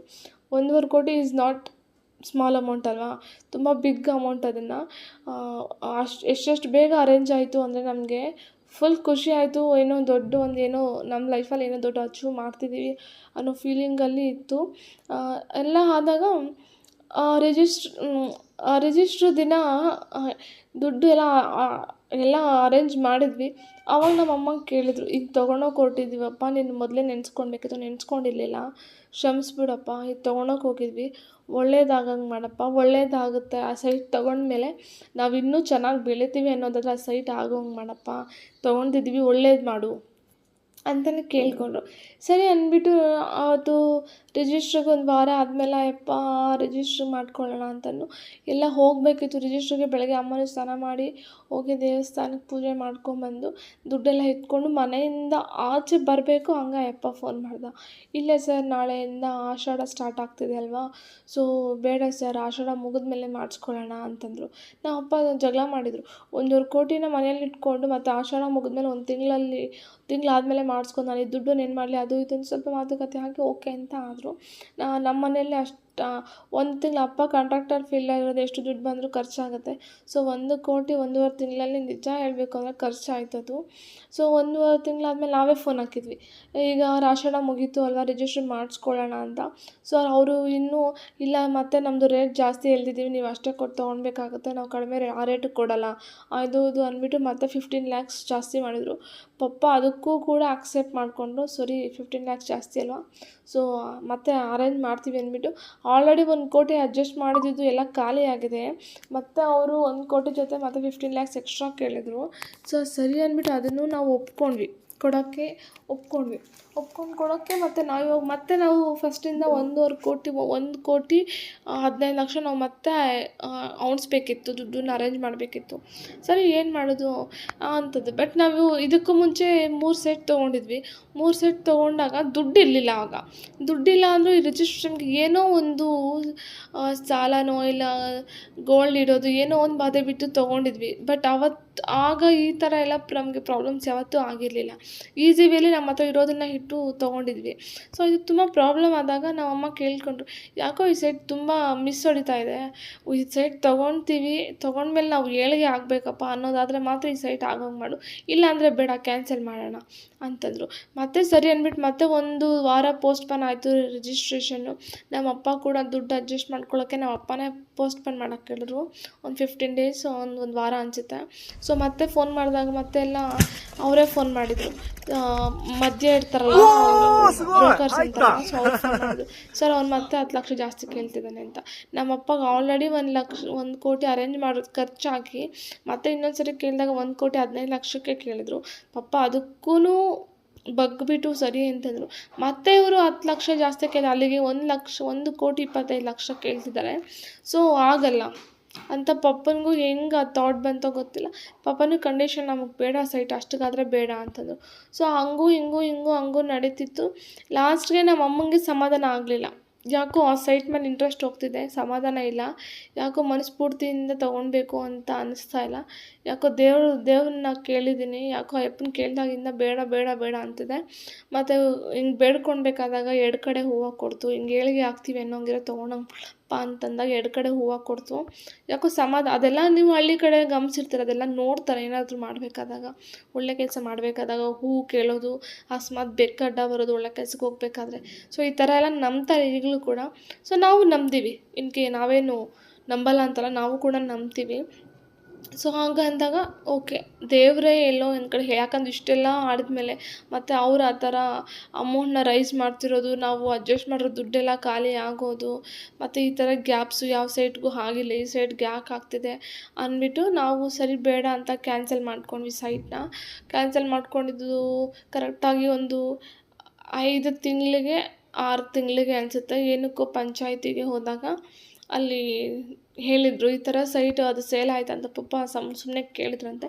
1.25 ಕೋಟಿ ಈಸ್ ನಾಟ್ ಸ್ಮಾಲ್ ಅಮೌಂಟ್ ಅಲ್ವಾ, ತುಂಬ ಬಿಗ್ ಅಮೌಂಟ್. ಅದನ್ನು ಎಷ್ಟೆಷ್ಟು ಬೇಗ ಅರೇಂಜ್ ಆಯಿತು ಅಂದರೆ ನಮಗೆ ಫುಲ್ ಖುಷಿ ಆಯಿತು. ಏನೋ ದೊಡ್ಡ ಒಂದು ಏನೋ ನಮ್ಮ ಲೈಫಲ್ಲಿ ಏನೋ ದೊಡ್ಡ ಅಚೀವ್ ಮಾಡ್ತಿದ್ದೀವಿ ಅನ್ನೋ ಫೀಲಿಂಗಲ್ಲಿ ಇತ್ತು. ಎಲ್ಲ ಆದಾಗ ರಿಜಿಸ್ಟ್ರ್ ದಿನ ದುಡ್ಡು ಎಲ್ಲ ಅರೇಂಜ್ ಮಾಡಿದ್ವಿ. ಆವಾಗ ನಮ್ಮ ಅಮ್ಮಂಗೆ ಕೇಳಿದರು, ಈಗ ತೊಗೊಳೋಕೆ ಹೊರಟಿದ್ದೀವಪ್ಪ, ನೀನು ಮೊದಲೇ ನೆನೆಸ್ಕೊಳ್ಬೇಕಿತ್ತು, ನೆನೆಸ್ಕೊಂಡಿರಲಿಲ್ಲ, ಕ್ಷಮಿಸ್ಬಿಡಪ್ಪ, ಈಗ ತೊಗೊಳೋಕೆ ಹೋಗಿದ್ವಿ, ಒಳ್ಳೇದಾಗಂಗೆ ಮಾಡಪ್ಪ, ಒಳ್ಳೇದಾಗುತ್ತೆ. ಆ ಸೈಟ್ ತೊಗೊಂಡ್ಮೇಲೆ ನಾವು ಇನ್ನೂ ಚೆನ್ನಾಗಿ ಬೆಳಿತೀವಿ ಅನ್ನೋದಾದ್ರೆ ಆ ಸೈಟ್ ಆಗೋಂಗೆ ಮಾಡಪ್ಪ, ತೊಗೊಂಡಿದ್ದೀವಿ ಒಳ್ಳೇದು ಮಾಡು ಅಂತಲೇ ಕೇಳಿಕೊಂಡ್ರು. ಸರಿ ಅಂದ್ಬಿಟ್ಟು ಅದು ರಿಜಿಸ್ಟ್ರಿಗೆ 1 ವಾರ ಆದಮೇಲೆ ಯಪ್ಪ ರಿಜಿಸ್ಟ್ರ್ ಮಾಡ್ಕೊಳ್ಳೋಣ ಅಂತಂದು ಎಲ್ಲ ಹೋಗಬೇಕಿತ್ತು ರಿಜಿಸ್ಟ್ರಿಗೆ. ಬೆಳಗ್ಗೆ ಅಮ್ಮನೂ ಸ್ನಾನ ಮಾಡಿ ಹೋಗಿ ದೇವಸ್ಥಾನಕ್ಕೆ ಪೂಜೆ ಮಾಡ್ಕೊಂಬಂದು ದುಡ್ಡೆಲ್ಲ ಎತ್ಕೊಂಡು ಮನೆಯಿಂದ ಆಚೆ ಬರಬೇಕು. ಹಂಗೆ ಯಪ್ಪ ಫೋನ್ ಮಾಡ್ದೆ, ಇಲ್ಲೇ ಸರ್ ನಾಳೆಯಿಂದ ಆಷಾಢ ಸ್ಟಾರ್ಟ್ ಆಗ್ತಿದೆ ಅಲ್ವಾ, ಸೊ ಬೇಡ ಸರ್ ಆಷಾಢ ಮುಗಿದ್ಮೇಲೆ ಮಾಡಿಸ್ಕೊಳ್ಳೋಣ ಅಂತಂದರು. ನಮ್ಮ ಅಪ್ಪ ಜಗಳ ಮಾಡಿದರು. 1.25 ಕೋಟಿನ ಮನೇಲಿ ಇಟ್ಕೊಂಡು ಮತ್ತು ಆಷಾಢ ಮುಗಿದ್ಮೇಲೆ ಒಂದು ತಿಂಗಳಾದಮೇಲೆ ಮಾಡಿಸ್ಕೊಂಡು ನಾನು ಈ ದುಡ್ಡನ್ನು ಏನು ಮಾಡಲಿ ಅದು ಇದು ಸ್ವಲ್ಪ ಮಾತುಕತೆ ಹಾಕಿ ಓಕೆ ಅಂತ ಆದರು. ನಮ್ಮ ಮನೆಯಲ್ಲಿ ಅಷ್ಟು 1 ತಿಂಗಳು ಅಪ್ಪ ಕಾಂಟ್ರಾಕ್ಟರ್ ಫೀಲ್ಡ್ ಆಗಿರೋದು, ಎಷ್ಟು ದುಡ್ಡು ಬಂದರೂ ಖರ್ಚಾಗುತ್ತೆ. ಸೊ 1 ಕೋಟಿ 1.5 ತಿಂಗಳಲ್ಲಿ ನಿಜ ಹೇಳಬೇಕು ಅಂದರೆ ಖರ್ಚಾಯ್ತದು. ಸೊ 1.5 ತಿಂಗಳಾದ್ಮೇಲೆ ನಾವೇ ಫೋನ್ ಹಾಕಿದ್ವಿ, ಈಗ ಆಷಾಢ ಮುಗೀತು ಅಲ್ವಾ ರಿಜಿಸ್ಟ್ರ್ ಮಾಡಿಸ್ಕೊಳ್ಳೋಣ ಅಂತ. ಸೊ ಅವರು ಇನ್ನೂ ಇಲ್ಲ, ಮತ್ತೆ ನಮ್ಮದು ರೇಟ್ ಜಾಸ್ತಿ ಹೇಳ್ತಿದ್ದೀವಿ, ನೀವು ಅಷ್ಟೇ ಕೊಟ್ಟು ತೊಗೊಳ್ಬೇಕಾಗುತ್ತೆ, ನಾವು ಕಡಿಮೆ ಆ ರೇಟಿಗೆ ಕೊಡೋಲ್ಲ ಅದು ಇದು ಅಂದ್ಬಿಟ್ಟು ಮತ್ತೆ 15 lakhs ಜಾಸ್ತಿ ಮಾಡಿದರು. ಪಪ್ಪ ಅದಕ್ಕೂ ಕೂಡ ಅಕ್ಸೆಪ್ಟ್ ಮಾಡಿಕೊಂಡು ಸರಿ 15 lakhs ಜಾಸ್ತಿ ಅಲ್ವಾ, ಸೊ ಮತ್ತೆ ಅರೇಂಜ್ ಮಾಡ್ತೀವಿ ಅಂದ್ಬಿಟ್ಟು ಆಲ್ರೆಡಿ 1 ಕೋಟಿ ಅಡ್ಜಸ್ಟ್ ಮಾಡಿದ್ದು ಎಲ್ಲ ಖಾಲಿ ಆಗಿದೆ. ಮತ್ತು ಅವರು 1 ಕೋಟಿ ಜೊತೆ ಮತ್ತೆ 15 lakhs ಎಕ್ಸ್ಟ್ರಾ ಕೇಳಿದರು. ಸೊ ಸರಿ ಅಂದ್ಬಿಟ್ಟು ಅದನ್ನು ನಾವು ಒಪ್ಕೊಂಡ್ವಿ, ಒಪ್ಕೊಂಡು ಕೊಡೋಕ್ಕೆ ಮತ್ತು ನಾವು ಫಸ್ಟಿಂದ 1.25 ಕೋಟಿ 1 ಕೋಟಿ 15 ಲಕ್ಷ ನಾವು ಮತ್ತೆ ಬೇಕಿತ್ತು, ದುಡ್ಡನ್ನ ಅರೇಂಜ್ ಮಾಡಬೇಕಿತ್ತು. ಸರಿ ಏನು ಮಾಡೋದು ಅಂಥದ್ದು. ಬಟ್ ನಾವು ಇದಕ್ಕೂ ಮುಂಚೆ 3 ಸೆಟ್ ತೊಗೊಂಡಿದ್ವಿ. 3 ಸೆಟ್ ತೊಗೊಂಡಾಗ ದುಡ್ಡಿರಲಿಲ್ಲ. ಆವಾಗ ದುಡ್ಡಿಲ್ಲ ಅಂದರೂ ಈ ರಿಜಿಸ್ಟ್ರೇಷನ್ಗೆ ಏನೋ ಒಂದು ಸಾಲನೋ ಇಲ್ಲ ಗೋಲ್ಡ್ ಇಡೋದು ಏನೋ ಒಂದು ಬಾಧೆ ಬಿಟ್ಟು ತೊಗೊಂಡಿದ್ವಿ. ಬಟ್ ಆಗ ಈ ಥರ ಎಲ್ಲ ನಮಗೆ ಪ್ರಾಬ್ಲಮ್ಸ್ ಯಾವತ್ತೂ ಆಗಿರಲಿಲ್ಲ. ಈಸಿ ವೇಲಿ ನಮ್ಮ ಹತ್ರ ಇರೋದನ್ನು ಇಟ್ಟು ತೊಗೊಂಡಿದ್ವಿ. ಸೊ ಇದು ತುಂಬ ಪ್ರಾಬ್ಲಮ್ ಆದಾಗ ನಮ್ಮ ಅಮ್ಮ ಕೇಳ್ಕೊಂಡ್ರು, ಯಾಕೋ ಈ ಸೈಟ್ ತುಂಬ ಮಿಸ್ ಹೊಡಿತಾ ಇದೆ, ಈ ಸೈಟ್ ತೊಗೊಂಡ್ಮೇಲೆ ನಾವು ಏಳಿಗೆ ಆಗಬೇಕಪ್ಪ ಅನ್ನೋದಾದರೆ ಮಾತ್ರ ಈ ಸೈಟ್ ಆಗೋಂಗೆ ಮಾಡು, ಇಲ್ಲಾಂದರೆ ಬೇಡ ಕ್ಯಾನ್ಸಲ್ ಮಾಡೋಣ ಅಂತಂದರು. ಮತ್ತೆ ಸರಿ ಅಂದ್ಬಿಟ್ಟು ಮತ್ತೆ 1 ವಾರ ಪೋಸ್ಟ್ಪೋನ್ ಆಯಿತು ರಿಜಿಸ್ಟ್ರೇಷನ್ನು. ನಮ್ಮ ಅಪ್ಪ ಕೂಡ ದುಡ್ಡು ಅಡ್ಜಸ್ಟ್ ಮಾಡ್ಕೊಳ್ಳೋಕ್ಕೆ ನಮ್ಮ ಅಪ್ಪನೇ ಪೋಸ್ಟ್ಪೋನ್ ಮಾಡೋಕ್ಕೆ ಹೇಳಿದ್ರು. ಒಂದು 15 days ಒಂದು ವಾರ ಅನಿಸುತ್ತೆ. ಸೊ ಮತ್ತೆ ಫೋನ್ ಮಾಡಿದಾಗ ಮತ್ತೆ ಎಲ್ಲ ಅವರೇ ಫೋನ್ ಮಾಡಿದರು, ಮಧ್ಯೆ ಇರ್ತಾರಲ್ಲ ಬ್ರೋಕರ್ಸ್ ಅಂತಾರಲ್ಲ, ಸೊ ಅವ್ರು ಫೋನ್ ಮಾಡಿದ್ರು, ಸರ್ ಅವ್ನು ಮತ್ತೆ 10 ಲಕ್ಷ ಜಾಸ್ತಿ ಕೇಳ್ತಿದ್ದಾನೆ ಅಂತ. ನಮ್ಮ ಅಪ್ಪಗೆ ಆಲ್ರೆಡಿ 1 ಕೋಟಿ ಅರೇಂಜ್ ಮಾಡೋದು ಖರ್ಚಾಗಿ ಮತ್ತೆ ಇನ್ನೊಂದು ಸರಿ ಕೇಳಿದಾಗ 1 ಕೋಟಿ 15 ಲಕ್ಷಕ್ಕೆ ಕೇಳಿದರು. ಪಪ್ಪ ಅದಕ್ಕೂ ಬಗ್ಬಿಟ್ಟು ಸರಿ ಅಂತಂದರು. ಮತ್ತೆ ಇವರು 10 ಲಕ್ಷ ಜಾಸ್ತಿ ಕೇಳಿದ, ಅಲ್ಲಿಗೆ 1 ಕೋಟಿ 25 ಲಕ್ಷ ಕೇಳ್ತಿದ್ದಾರೆ. ಸೊ ಆಗಲ್ಲ, ಅಂತ ಪಪ್ಪನಿಗೂ ಹೆಂಗೆ ಆ ಥಾಟ್ ಬಂತೋ ಗೊತ್ತಿಲ್ಲ. ಪಪ್ಪನೂ ಕಂಡೀಷನ್ ನಮಗೆ ಬೇಡ ಸೈಟ್ ಅಷ್ಟಕ್ಕಾದರೆ ಬೇಡ ಅಂತಂದರು. ಸೊ ಹಂಗೂ ನಡೀತಿತ್ತು. ಲಾಸ್ಟ್ಗೆ ನಮ್ಮ ಅಮ್ಮಂಗೆ ಸಮಾಧಾನ ಆಗಲಿಲ್ಲ. ಯಾಕೋ ಆ ಸೈಟ್ ಮೇಲೆ ಇಂಟ್ರೆಸ್ಟ್ ಹೋಗ್ತಿದೆ, ಸಮಾಧಾನ ಇಲ್ಲ. ಯಾಕೋ ಮನಸ್ಫೂರ್ತಿಯಿಂದ ತೊಗೊಳ್ಬೇಕು ಅಂತ ಅನ್ನಿಸ್ತಾ ಇಲ್ಲ. ಯಾಕೋ ದೇವ್ರನ್ನ ಕೇಳಿದ್ದೀನಿ, ಯಾಕೋ ಅಯ್ಯಪ್ಪನ ಕೇಳಿದಾಗಿಂದ ಬೇಡ ಬೇಡ ಬೇಡ ಅಂತಿದೆ. ಮತ್ತು ಹಿಂಗೆ ಬೇಡ್ಕೊಳ್ಬೇಕಾದಾಗ 2 ಕಡೆ ಹೂವು ಕೊಡ್ತು. ಹಿಂಗೆ ಏಳಿಗೆ ಆಗ್ತೀವಿ ಅನ್ನೋಂಗಿರೋ ತೊಗೊಂಡಂಗಪ್ಪ ಅಂತಂದಾಗ 2 ಕಡೆ ಹೂವು ಕೊಡ್ತು. ಯಾಕೋ ಅದೆಲ್ಲ ನೀವು ಹಳ್ಳಿ ಕಡೆ ಗಮನಿಸಿರ್ತೀರ, ಅದೆಲ್ಲ ನೋಡ್ತಾರೆ. ಏನಾದರೂ ಮಾಡಬೇಕಾದಾಗ, ಒಳ್ಳೆ ಕೆಲಸ ಮಾಡಬೇಕಾದಾಗ ಹೂವು ಕೇಳೋದು, ಅಕಸ್ಮಾತ್ ಬೆಕ್ಕು ಅಡ್ಡ ಬರೋದು ಒಳ್ಳೆ ಕೆಲ್ಸಕ್ಕೆ ಹೋಗ್ಬೇಕಾದ್ರೆ. ಸೊ ಈ ಥರ ಎಲ್ಲ ನಂಬ್ತಾರೆ ಈಗಲೂ ಕೂಡ. ಸೊ ನಾವು ನಂಬ್ತೀವಿ, ನಾವೇನು ನಂಬಲ್ಲ ಅಂತಲ್ಲ, ನಾವು ಕೂಡ ನಂಬ್ತೀವಿ. ಸೊ ಅಂದಾಗ ಓಕೆ, ದೇವರೇ ಎಲ್ಲೋ ಒಂದು ಕಡೆ, ಯಾಕಂದ್ರೆ ಇಷ್ಟೆಲ್ಲ ಆಡಿದ್ಮೇಲೆ ಮತ್ತು ಅವ್ರು ಆ ಥರ ಅಮೌಂಟನ್ನ ರೈಸ್ ಮಾಡ್ತಿರೋದು, ನಾವು ಅಡ್ಜಸ್ಟ್ ಮಾಡಿರೋ ದುಡ್ಡೆಲ್ಲ ಖಾಲಿ ಆಗೋದು, ಮತ್ತು ಈ ಥರ ಗ್ಯಾಪ್ಸು ಯಾವ ಸೈಟ್ಗೂ ಆಗಿಲ್ಲ, ಈ ಸೈಟ್ಗೆ ಯಾಕೆ ಆಗ್ತಿದೆ ಅಂದ್ಬಿಟ್ಟು ನಾವು ಸರಿ ಬೇಡ ಅಂತ ಕ್ಯಾನ್ಸಲ್ ಮಾಡ್ಕೊಂಡ್ವಿ. ಸೈಟ್ನ ಕ್ಯಾನ್ಸಲ್ ಮಾಡ್ಕೊಂಡಿದ್ದು ಕರೆಕ್ಟಾಗಿ ಒಂದು 5 ತಿಂಗಳಿಗೆ 6 ತಿಂಗಳಿಗೆ ಅನಿಸುತ್ತೆ. ಏನಕ್ಕೋ ಪಂಚಾಯತಿಗೆ ಹೋದಾಗ ಅಲ್ಲಿ ಹೇಳಿದರು, ಈ ಥರ ಸೈಟ್ ಅದು ಸೇಲ್ ಆಯ್ತು ಅಂತ. ಪಪ್ಪ ಸುಮ್ಮನೆ ಕೇಳಿದ್ರಂತೆ.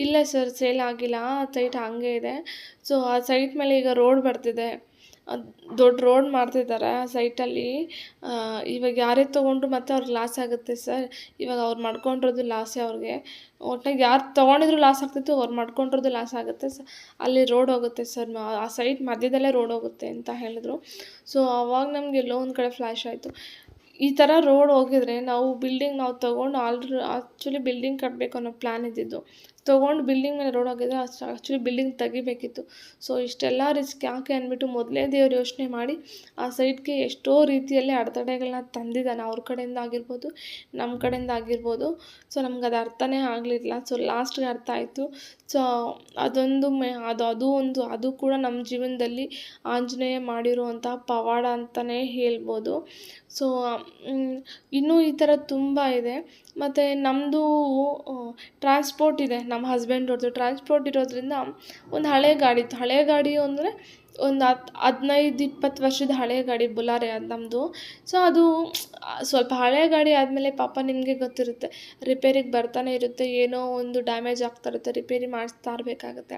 ಇಲ್ಲ ಸರ್, ಸೇಲ್ ಆಗಿಲ್ಲ, ಆ ಸೈಟ್ ಹಾಗೆ ಇದೆ. ಸೊ ಆ ಸೈಟ್ ಮೇಲೆ ಈಗ ರೋಡ್ ಬರ್ತಿದೆ, ದೊಡ್ಡ ರೋಡ್ ಮಾಡ್ತಿದ್ದಾರೆ ಆ ಸೈಟಲ್ಲಿ. ಇವಾಗ ಯಾರೇ ತೊಗೊಂಡ್ರು ಮತ್ತು ಅವ್ರಿಗೆ ಲಾಸ್ ಆಗುತ್ತೆ ಸರ್. ಇವಾಗ ಅವ್ರು ಮಾಡ್ಕೊಂಡಿರೋದು ಲಾಸೇ ಅವ್ರಿಗೆ. ಒಟ್ಟಾಗಿ ಯಾರು ತೊಗೊಂಡಿದ್ರು ಲಾಸ್ ಆಗ್ತಿತ್ತು, ಅವ್ರು ಮಾಡ್ಕೊಂಡಿರೋದು ಲಾಸ್ ಆಗುತ್ತೆ ಅಲ್ಲಿ ರೋಡ್ ಹೋಗುತ್ತೆ ಸರ್, ಆ ಸೈಟ್ ಮಧ್ಯದಲ್ಲೇ ರೋಡ್ ಹೋಗುತ್ತೆ ಅಂತ ಹೇಳಿದ್ರು. ಸೊ ಆವಾಗ ನಮಗೆ ಎಲ್ಲೋ ಒಂದು ಕಡೆ ಫ್ಲ್ಯಾಶ್ ಆಯಿತು. ಈ ಥರ ರೋಡ್ ಹೋಗಿದ್ರೆ ನಾವು ತೊಗೊಂಡು ಆ್ಯಕ್ಚುಲಿ ಬಿಲ್ಡಿಂಗ್ ಕಟ್ಟಬೇಕು ಅನ್ನೋ ಪ್ಲ್ಯಾನ್ ಇದ್ದಿದ್ದು. ತೊಗೊಂಡು ಬಿಲ್ಡಿಂಗ್ ಮೇಲೆ ರೋಡ್ ಹೋಗಿದ್ರೆ ಆ್ಯಕ್ಚುಲಿ ಬಿಲ್ಡಿಂಗ್ ತೆಗಿಬೇಕಿತ್ತು. ಸೊ ಇಷ್ಟೆಲ್ಲ ರಿಸ್ಕ್ ಯಾಕೆ ಅಂದ್ಬಿಟ್ಟು ಮೊದಲೇ ದೇವ್ರು ಯೋಚನೆ ಮಾಡಿ ಆ ಸೈಟ್ಗೆ ಎಷ್ಟೋ ರೀತಿಯಲ್ಲಿ ಅಡೆತಡೆಗಳನ್ನ ತಂದಿದ್ದಾನೆ. ಅವ್ರ ಕಡೆಯಿಂದ ಆಗಿರ್ಬೋದು, ನಮ್ಮ ಕಡೆಯಿಂದ ಆಗಿರ್ಬೋದು. ಸೊ ನಮ್ಗೆ ಅದು ಅರ್ಥನೇ ಆಗಲಿಲ್ಲ. ಸೊ ಲಾಸ್ಟ್ಗೆ ಅರ್ಥ ಆಯಿತು. ಸೊ ಅದೊಂದು ಅದು ಕೂಡ ನಮ್ಮ ಜೀವನದಲ್ಲಿ ಆಂಜನೇಯ ಮಾಡಿರುವಂಥ ಪವಾಡ ಅಂತಲೇ ಹೇಳ್ಬೋದು. ಸೊ ಇನ್ನೂ ಈ ಥರ ತುಂಬ ಇದೆ. ಮತ್ತು ನಮ್ಮದು ಟ್ರಾನ್ಸ್ಪೋರ್ಟ್ ಇದೆ, ನಮ್ಮ ಹಸ್ಬೆಂಡ್ರದ್ದು ಟ್ರಾನ್ಸ್ಪೋರ್ಟ್ ಇರೋದ್ರಿಂದ ಒಂದು ಹಳೆ ಗಾಡಿ ಇತ್ತು. ಹಳೆ ಗಾಡಿ ಅಂದರೆ ಒಂದು 15-20 ವರ್ಷದ ಹಳೆ ಗಾಡಿ, ಬುಲಾರೆ ಅದು ನಮ್ಮದು. ಸೊ ಅದು ಸ್ವಲ್ಪ ಹಳೆ ಗಾಡಿ ಆದಮೇಲೆ ಪಾಪ ನಿಮಗೆ ಗೊತ್ತಿರುತ್ತೆ, ರಿಪೇರಿಗೆ ಬರ್ತಾನೆ ಇರುತ್ತೆ, ಏನೋ ಒಂದು ಡ್ಯಾಮೇಜ್ ಆಗ್ತಾ ಇರುತ್ತೆ, ರಿಪೇರಿ ಮಾಡಿಸ್ತಾ ಇರಬೇಕಾಗತ್ತೆ.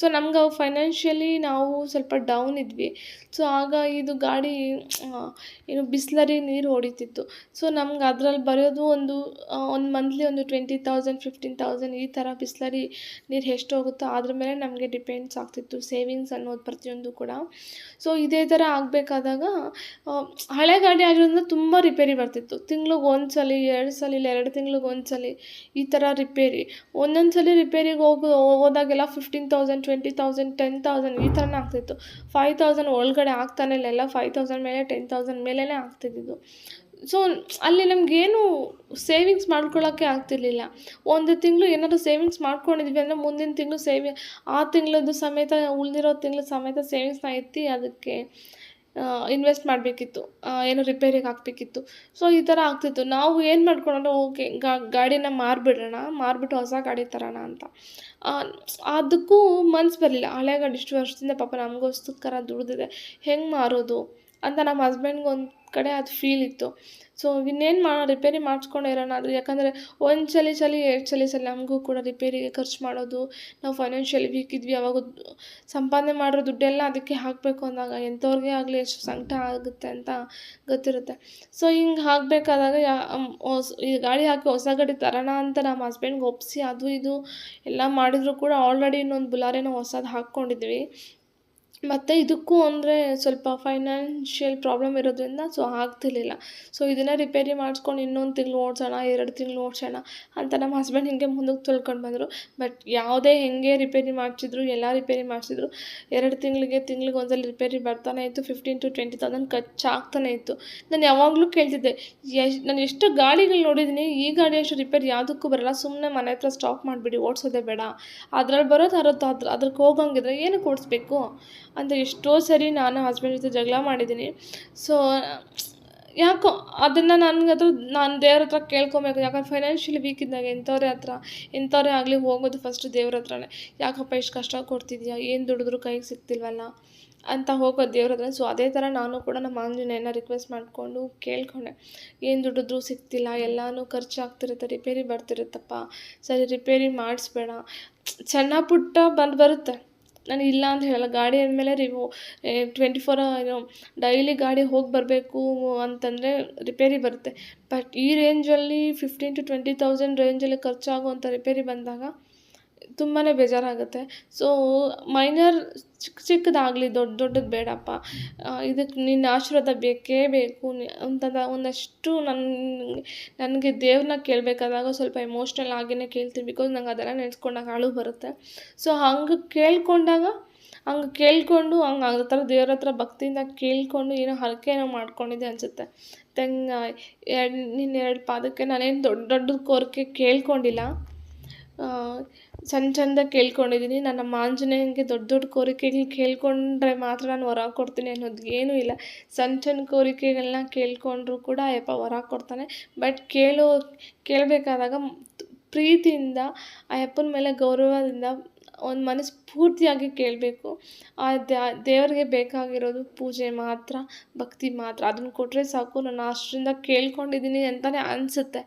ಸೊ ನಮ್ಗೆ ಫೈನಾನ್ಷಿಯಲಿ ನಾವು ಸ್ವಲ್ಪ ಡೌನ್ ಇದ್ವಿ. ಸೊ ಆಗ ಇದು ಗಾಡಿ ಏನು ಬಿಸ್ಲರಿ ನೀರು ಹೊಡಿತಿತ್ತು. ಸೊ ನಮ್ಗೆ ಅದ್ರಲ್ಲಿ ಬರೋದು ಒಂದು ಮಂತ್ಲಿ ಒಂದು 20,000 15,000 ಈ ಥರ ಬಿಸ್ಲರಿ ನೀರು ಎಷ್ಟು ಹೋಗುತ್ತೋ ಅದ್ರ ಮೇಲೆ ನಮಗೆ ಡಿಪೆಂಡ್ಸ್ ಆಗ್ತಿತ್ತು, ಸೇವಿಂಗ್ಸ್ ಅನ್ನೋದು ಪ್ರತಿಯೊಂದು ಕೂಡ. ಸೊ ಇದೇ ಥರ ಆಗಬೇಕಾದಾಗ ಹಳೆ ಗಾಡಿ ಆಗಿರೋದ್ರಿಂದ ತುಂಬ ರಿಪೇರಿ ಬರ್ತಿತ್ತು. ತಿಂಗ್ಳಿಗೆ 1 ಸಲ 2 ಸಲ ಇಲ್ಲ 2 ತಿಂಗ್ಳಿಗೆ 1 ಸಲ ಈ ಥರ ರಿಪೇರಿ. ಒಂದೊಂದು ಸಲ ರಿಪೇರಿಗೆ ಹೋದಾಗೆಲ್ಲ 15,000 20,000 10,000 ಈ ಥರನೇ ಆಗ್ತಿತ್ತು. 5,000 ಒಳಗಡೆ ಆಗ್ತಾನೆ ಇಲ್ಲ, ಎಲ್ಲ 5,000 ಮೇಲೆ 10,000 ಮೇಲೇ ಆಗ್ತಿದ್ದಿದ್ದು. ಸೊ ಅಲ್ಲಿ ನಮಗೇನು ಸೇವಿಂಗ್ಸ್ ಮಾಡ್ಕೊಳ್ಳೋಕ್ಕೆ ಆಗ್ತಿರ್ಲಿಲ್ಲ. ಒಂದು ತಿಂಗಳು ಏನಾದರೂ ಸೇವಿಂಗ್ಸ್ ಮಾಡ್ಕೊಂಡಿದ್ವಿ ಅಂದರೆ ಮುಂದಿನ ತಿಂಗಳು ಆ ತಿಂಗಳದ್ದು ಸಮೇತ, ಉಳಿದಿರೋ ತಿಂಗಳು ಸಮೇತ ಸೇವಿಂಗ್ಸ್ನ ಎತ್ತಿ ಅದಕ್ಕೆ ಇನ್ವೆಸ್ಟ್ ಮಾಡಬೇಕಿತ್ತು, ಏನೋ ರಿಪೇರಿಗೆ ಹಾಕಬೇಕಿತ್ತು. ಸೊ ಈ ಥರ ಆಗ್ತಿತ್ತು. ನಾವು ಏನು ಮಾಡ್ಕೊಂಡ್ರೆ ಓಕೆ ಗಾಡಿನ ಮಾರಿಬಿಟ್ಟು ಹೊಸ ಗಾಡಿ ತರೋಣ ಅಂತ. ಅದಕ್ಕೂ ಮನ್ಸು ಬರಲಿಲ್ಲ. ಹಳೆ ಗಾಡಿ ಇಷ್ಟು ವರ್ಷದಿಂದ ಪಾಪ ನಮಗೋಸ್ಕರ ದುಡಿದಿದೆ, ಹೆಂಗೆ ಮಾರೋದು ಅಂತ ನಮ್ಮ ಹಸ್ಬೆಂಡ್ಗೆ ಒಂದು ಕಡೆ ಅದು ಫೀಲ್ ಇತ್ತು. ಸೊ ಇನ್ನೇನು ರಿಪೇರಿ ಮಾಡಿಸ್ಕೊಂಡು ಇರೋಣ ಅದು. ಯಾಕಂದರೆ ಒಂದು ಸಲ 2 ಸಲ ನಮಗೂ ಕೂಡ ರಿಪೇರಿಗೆ ಖರ್ಚು ಮಾಡೋದು, ನಾವು ಫೈನಾನ್ಷಿಯಲಿ ವೀಕ್ ಇದ್ವಿ. ಅವಾಗ ಸಂಪಾದನೆ ಮಾಡಿರೋ ದುಡ್ಡೆಲ್ಲ ಅದಕ್ಕೆ ಹಾಕಬೇಕು ಅಂದಾಗ ಎಂಥವ್ರಿಗೆ ಆಗಲಿ ಎಷ್ಟು ಸಂಕಟ ಆಗುತ್ತೆ ಅಂತ ಗೊತ್ತಿರುತ್ತೆ. ಸೊ ಹಿಂಗೆ ಆಗಬೇಕಾದಾಗ ಈ ಗಾಡಿ ಹಾಕಿ ಹೊಸ ಗಾಡಿ ತರೋಣ ಅಂತ ನಮ್ಮ ಹಸ್ಬೆಂಡ್ಗೆ ಒಪ್ಪಿಸಿ ಅದು ಇದು ಎಲ್ಲ ಮಾಡಿದ್ರು ಕೂಡ ಆಲ್ರೆಡಿ ಇನ್ನೊಂದು ಬುಲಾರೆನೋ ಹೊಸದು ಹಾಕ್ಕೊಂಡಿದ್ವಿ. ಮತ್ತು ಇದಕ್ಕೂ ಅಂದರೆ ಸ್ವಲ್ಪ ಫೈನಾನ್ಷಿಯಲ್ ಪ್ರಾಬ್ಲಮ್ ಇರೋದ್ರಿಂದ ಸೊ ಆಗ್ತಿರ್ಲಿಲ್ಲ. ಸೊ ಇದನ್ನು ರಿಪೇರಿ ಮಾಡಿಸ್ಕೊಂಡು ಇನ್ನೊಂದು ತಿಂಗಳು ಓಡಿಸೋಣ, 2 ತಿಂಗಳು ಓಡಿಸೋಣ ಅಂತ ನಮ್ಮ ಹಸ್ಬೆಂಡ್ ಹಿಂಗೆ ಮುಂದಕ್ಕೆ ತೊಳ್ಕೊಂಡು ಬಂದರು. ಬಟ್ ಯಾವುದೇ ಹೆಂಗೆ ರಿಪೇರಿ ಮಾಡಿಸಿದ್ರು, ಎಲ್ಲ ರಿಪೇರಿ ಮಾಡಿಸಿದ್ರು 2 ತಿಂಗಳಿಗೆ ಒಂದ್ಸಲ ರಿಪೇರಿ ಬರ್ತಾನೆ ಇತ್ತು. 15,000 to 20,000 ಖರ್ಚಾಗ್ತಾನೆ ಇತ್ತು. ನಾನು ಯಾವಾಗಲೂ ಕೇಳ್ತಿದ್ದೆ, ನಾನು ಎಷ್ಟು ಗಾಡಿಗಳು ನೋಡಿದ್ದೀನಿ, ಈ ಗಾಡಿ ಅಷ್ಟು ರಿಪೇರಿ ಯಾವುದಕ್ಕೂ ಬರೋಲ್ಲ, ಸುಮ್ಮನೆ ಮನೆ ಹತ್ರ ಸ್ಟಾಪ್ ಮಾಡಿಬಿಡಿ, ಓಡಿಸೋದೇ ಬೇಡ, ಅದ್ರಲ್ಲಿ ಬರೋದು ಅದ್ರಕ್ಕೆ ಹೋಗಂಗಿದ್ರೆ ಏನಕ್ಕೆ ಓಡಿಸ್ಬೇಕು ಅಂತ ಎಷ್ಟೋ ಸರಿ ನಾನು ಹಸ್ಬೆಂಡ್ ಜೊತೆ ಜಗಳ ಮಾಡಿದ್ದೀನಿ. ಸೊ ಯಾಕೋ ಅದನ್ನು ನಾನು ದೇವ್ರ ಹತ್ರ ಕೇಳ್ಕೊಬೇಕು. ಯಾಕಂದ್ರೆ ಫೈನಾನ್ಷಿಯಲಿ ವೀಕ್ ಇದ್ದಾಗ ಎಂಥವ್ರೇ ಆಗಲಿ ಹೋಗೋದು ಫಸ್ಟು ದೇವ್ರ ಹತ್ರನೇ. ಯಾಕಪ್ಪ ಇಷ್ಟು ಕಷ್ಟ ಕೊಡ್ತಿದ್ಯಾ, ಏನು ದುಡಿದ್ರೂ ಕೈಗೆ ಸಿಗ್ತಿಲ್ವಲ್ಲ ಅಂತ ಹೋಗೋದು ದೇವ್ರ ಹತ್ರ. ಸೊ ಅದೇ ಥರ ನಾನು ಕೂಡ ನಮ್ಮ ಆಂಜನೇಯನ ರಿಕ್ವೆಸ್ಟ್ ಮಾಡಿಕೊಂಡು ಕೇಳ್ಕೊಂಡೆ, ಏನು ದುಡಿದ್ರೂ ಸಿಗ್ತಿಲ್ಲ, ಎಲ್ಲನೂ ಖರ್ಚಾಗ್ತಿರುತ್ತೆ, ರಿಪೇರಿ ಬರ್ತಿರುತ್ತಪ್ಪ, ಸರಿ ರಿಪೇರಿ ಮಾಡಿಸ್ಬೇಡ. ಸಣ್ಣ ಪುಟ್ಟ ಬರುತ್ತೆ, ನಾನು ಇಲ್ಲ ಅಂತ ಹೇಳಲ್ಲ. ಗಾಡಿ ಅಂದಮೇಲೆ 24 ಏನು ಡೈಲಿ ಗಾಡಿ ಹೋಗಿ ಬರಬೇಕು ಅಂತಂದರೆ ರಿಪೇರಿ ಬರುತ್ತೆ. ಬಟ್ ಈ ರೇಂಜಲ್ಲಿ 15,000 to 20,000 ರೇಂಜಲ್ಲಿ ಖರ್ಚಾಗುವಂಥ ರಿಪೇರಿ ಬಂದಾಗ ತುಂಬಾ ಬೇಜಾರಾಗುತ್ತೆ. ಸೊ ಮೈನರ್ ಚಿಕ್ಕದಾಗಲಿ, ದೊಡ್ಡದು ಬೇಡಪ್ಪ, ಇದಕ್ಕೆ ನಿನ್ನ ಆಶೀರ್ವಾದ ಬೇಕೇ ಬೇಕು ಅಂತಂದ ಒಂದಷ್ಟು ನನಗೆ ದೇವ್ರನ್ನ ಕೇಳಬೇಕಾದಾಗ ಸ್ವಲ್ಪ ಎಮೋಷ್ನಲ್ ಆಗಿಯೇ ಕೇಳ್ತೀನಿ. ಬಿಕಾಸ್ ನಂಗೆ ಅದೆಲ್ಲ ನೆನೆಸ್ಕೊಂಡಾಗ ಅಳು ಬರುತ್ತೆ. ಸೊ ಹಂಗೆ ಕೇಳ್ಕೊಂಡು ಆ ಥರ ದೇವ್ರ ಹತ್ರ ಭಕ್ತಿಯಿಂದ ಕೇಳ್ಕೊಂಡು ಏನೋ ಹರಕೆನೋ ಮಾಡ್ಕೊಂಡಿದ್ದೆ ಅನಿಸುತ್ತೆ. ನಿನ್ನ 2 ಪಾದಕ್ಕೆ ನಾನೇನು ದೊಡ್ಡ ಕೋರಿಕೆ ಕೇಳ್ಕೊಂಡಿಲ್ಲ, ಸಣ್ಣದಾಗಿ ಕೇಳ್ಕೊಂಡಿದ್ದೀನಿ. ನನ್ನ ಆಂಜನೇಯನಿಗೆ ದೊಡ್ಡ ಕೋರಿಕೆಗಳು ಕೇಳ್ಕೊಂಡ್ರೆ ಮಾತ್ರ ನಾನು ವರ ಕೊಡ್ತೀನಿ ಅನ್ನೋದು ಏನೂ ಇಲ್ಲ. ಸಣ್ಣ ಕೋರಿಕೆಗಳನ್ನ ಕೇಳ್ಕೊಂಡ್ರೂ ಕೂಡ ಅಯ್ಯಪ್ಪ ವರ ಕೊಡ್ತಾನೆ. ಬಟ್ ಕೇಳಬೇಕಾದಾಗ ಪ್ರೀತಿಯಿಂದ, ಅಯ್ಯಪ್ಪನ ಮೇಲೆ ಗೌರವದಿಂದ, ಒಂದು ಮನಸ್ಫೂರ್ತಿಯಾಗಿ ಕೇಳಬೇಕು. ಆ ದೇವರಿಗೆ ಬೇಕಾಗಿರೋದು ಪೂಜೆ ಮಾತ್ರ, ಭಕ್ತಿ ಮಾತ್ರ. ಅದನ್ನು ಕೊಟ್ಟರೆ ಸಾಕು. ನಾನು ಅಷ್ಟರಿಂದ ಕೇಳ್ಕೊಂಡಿದ್ದೀನಿ ಅಂತಲೇ ಅನಿಸುತ್ತೆ.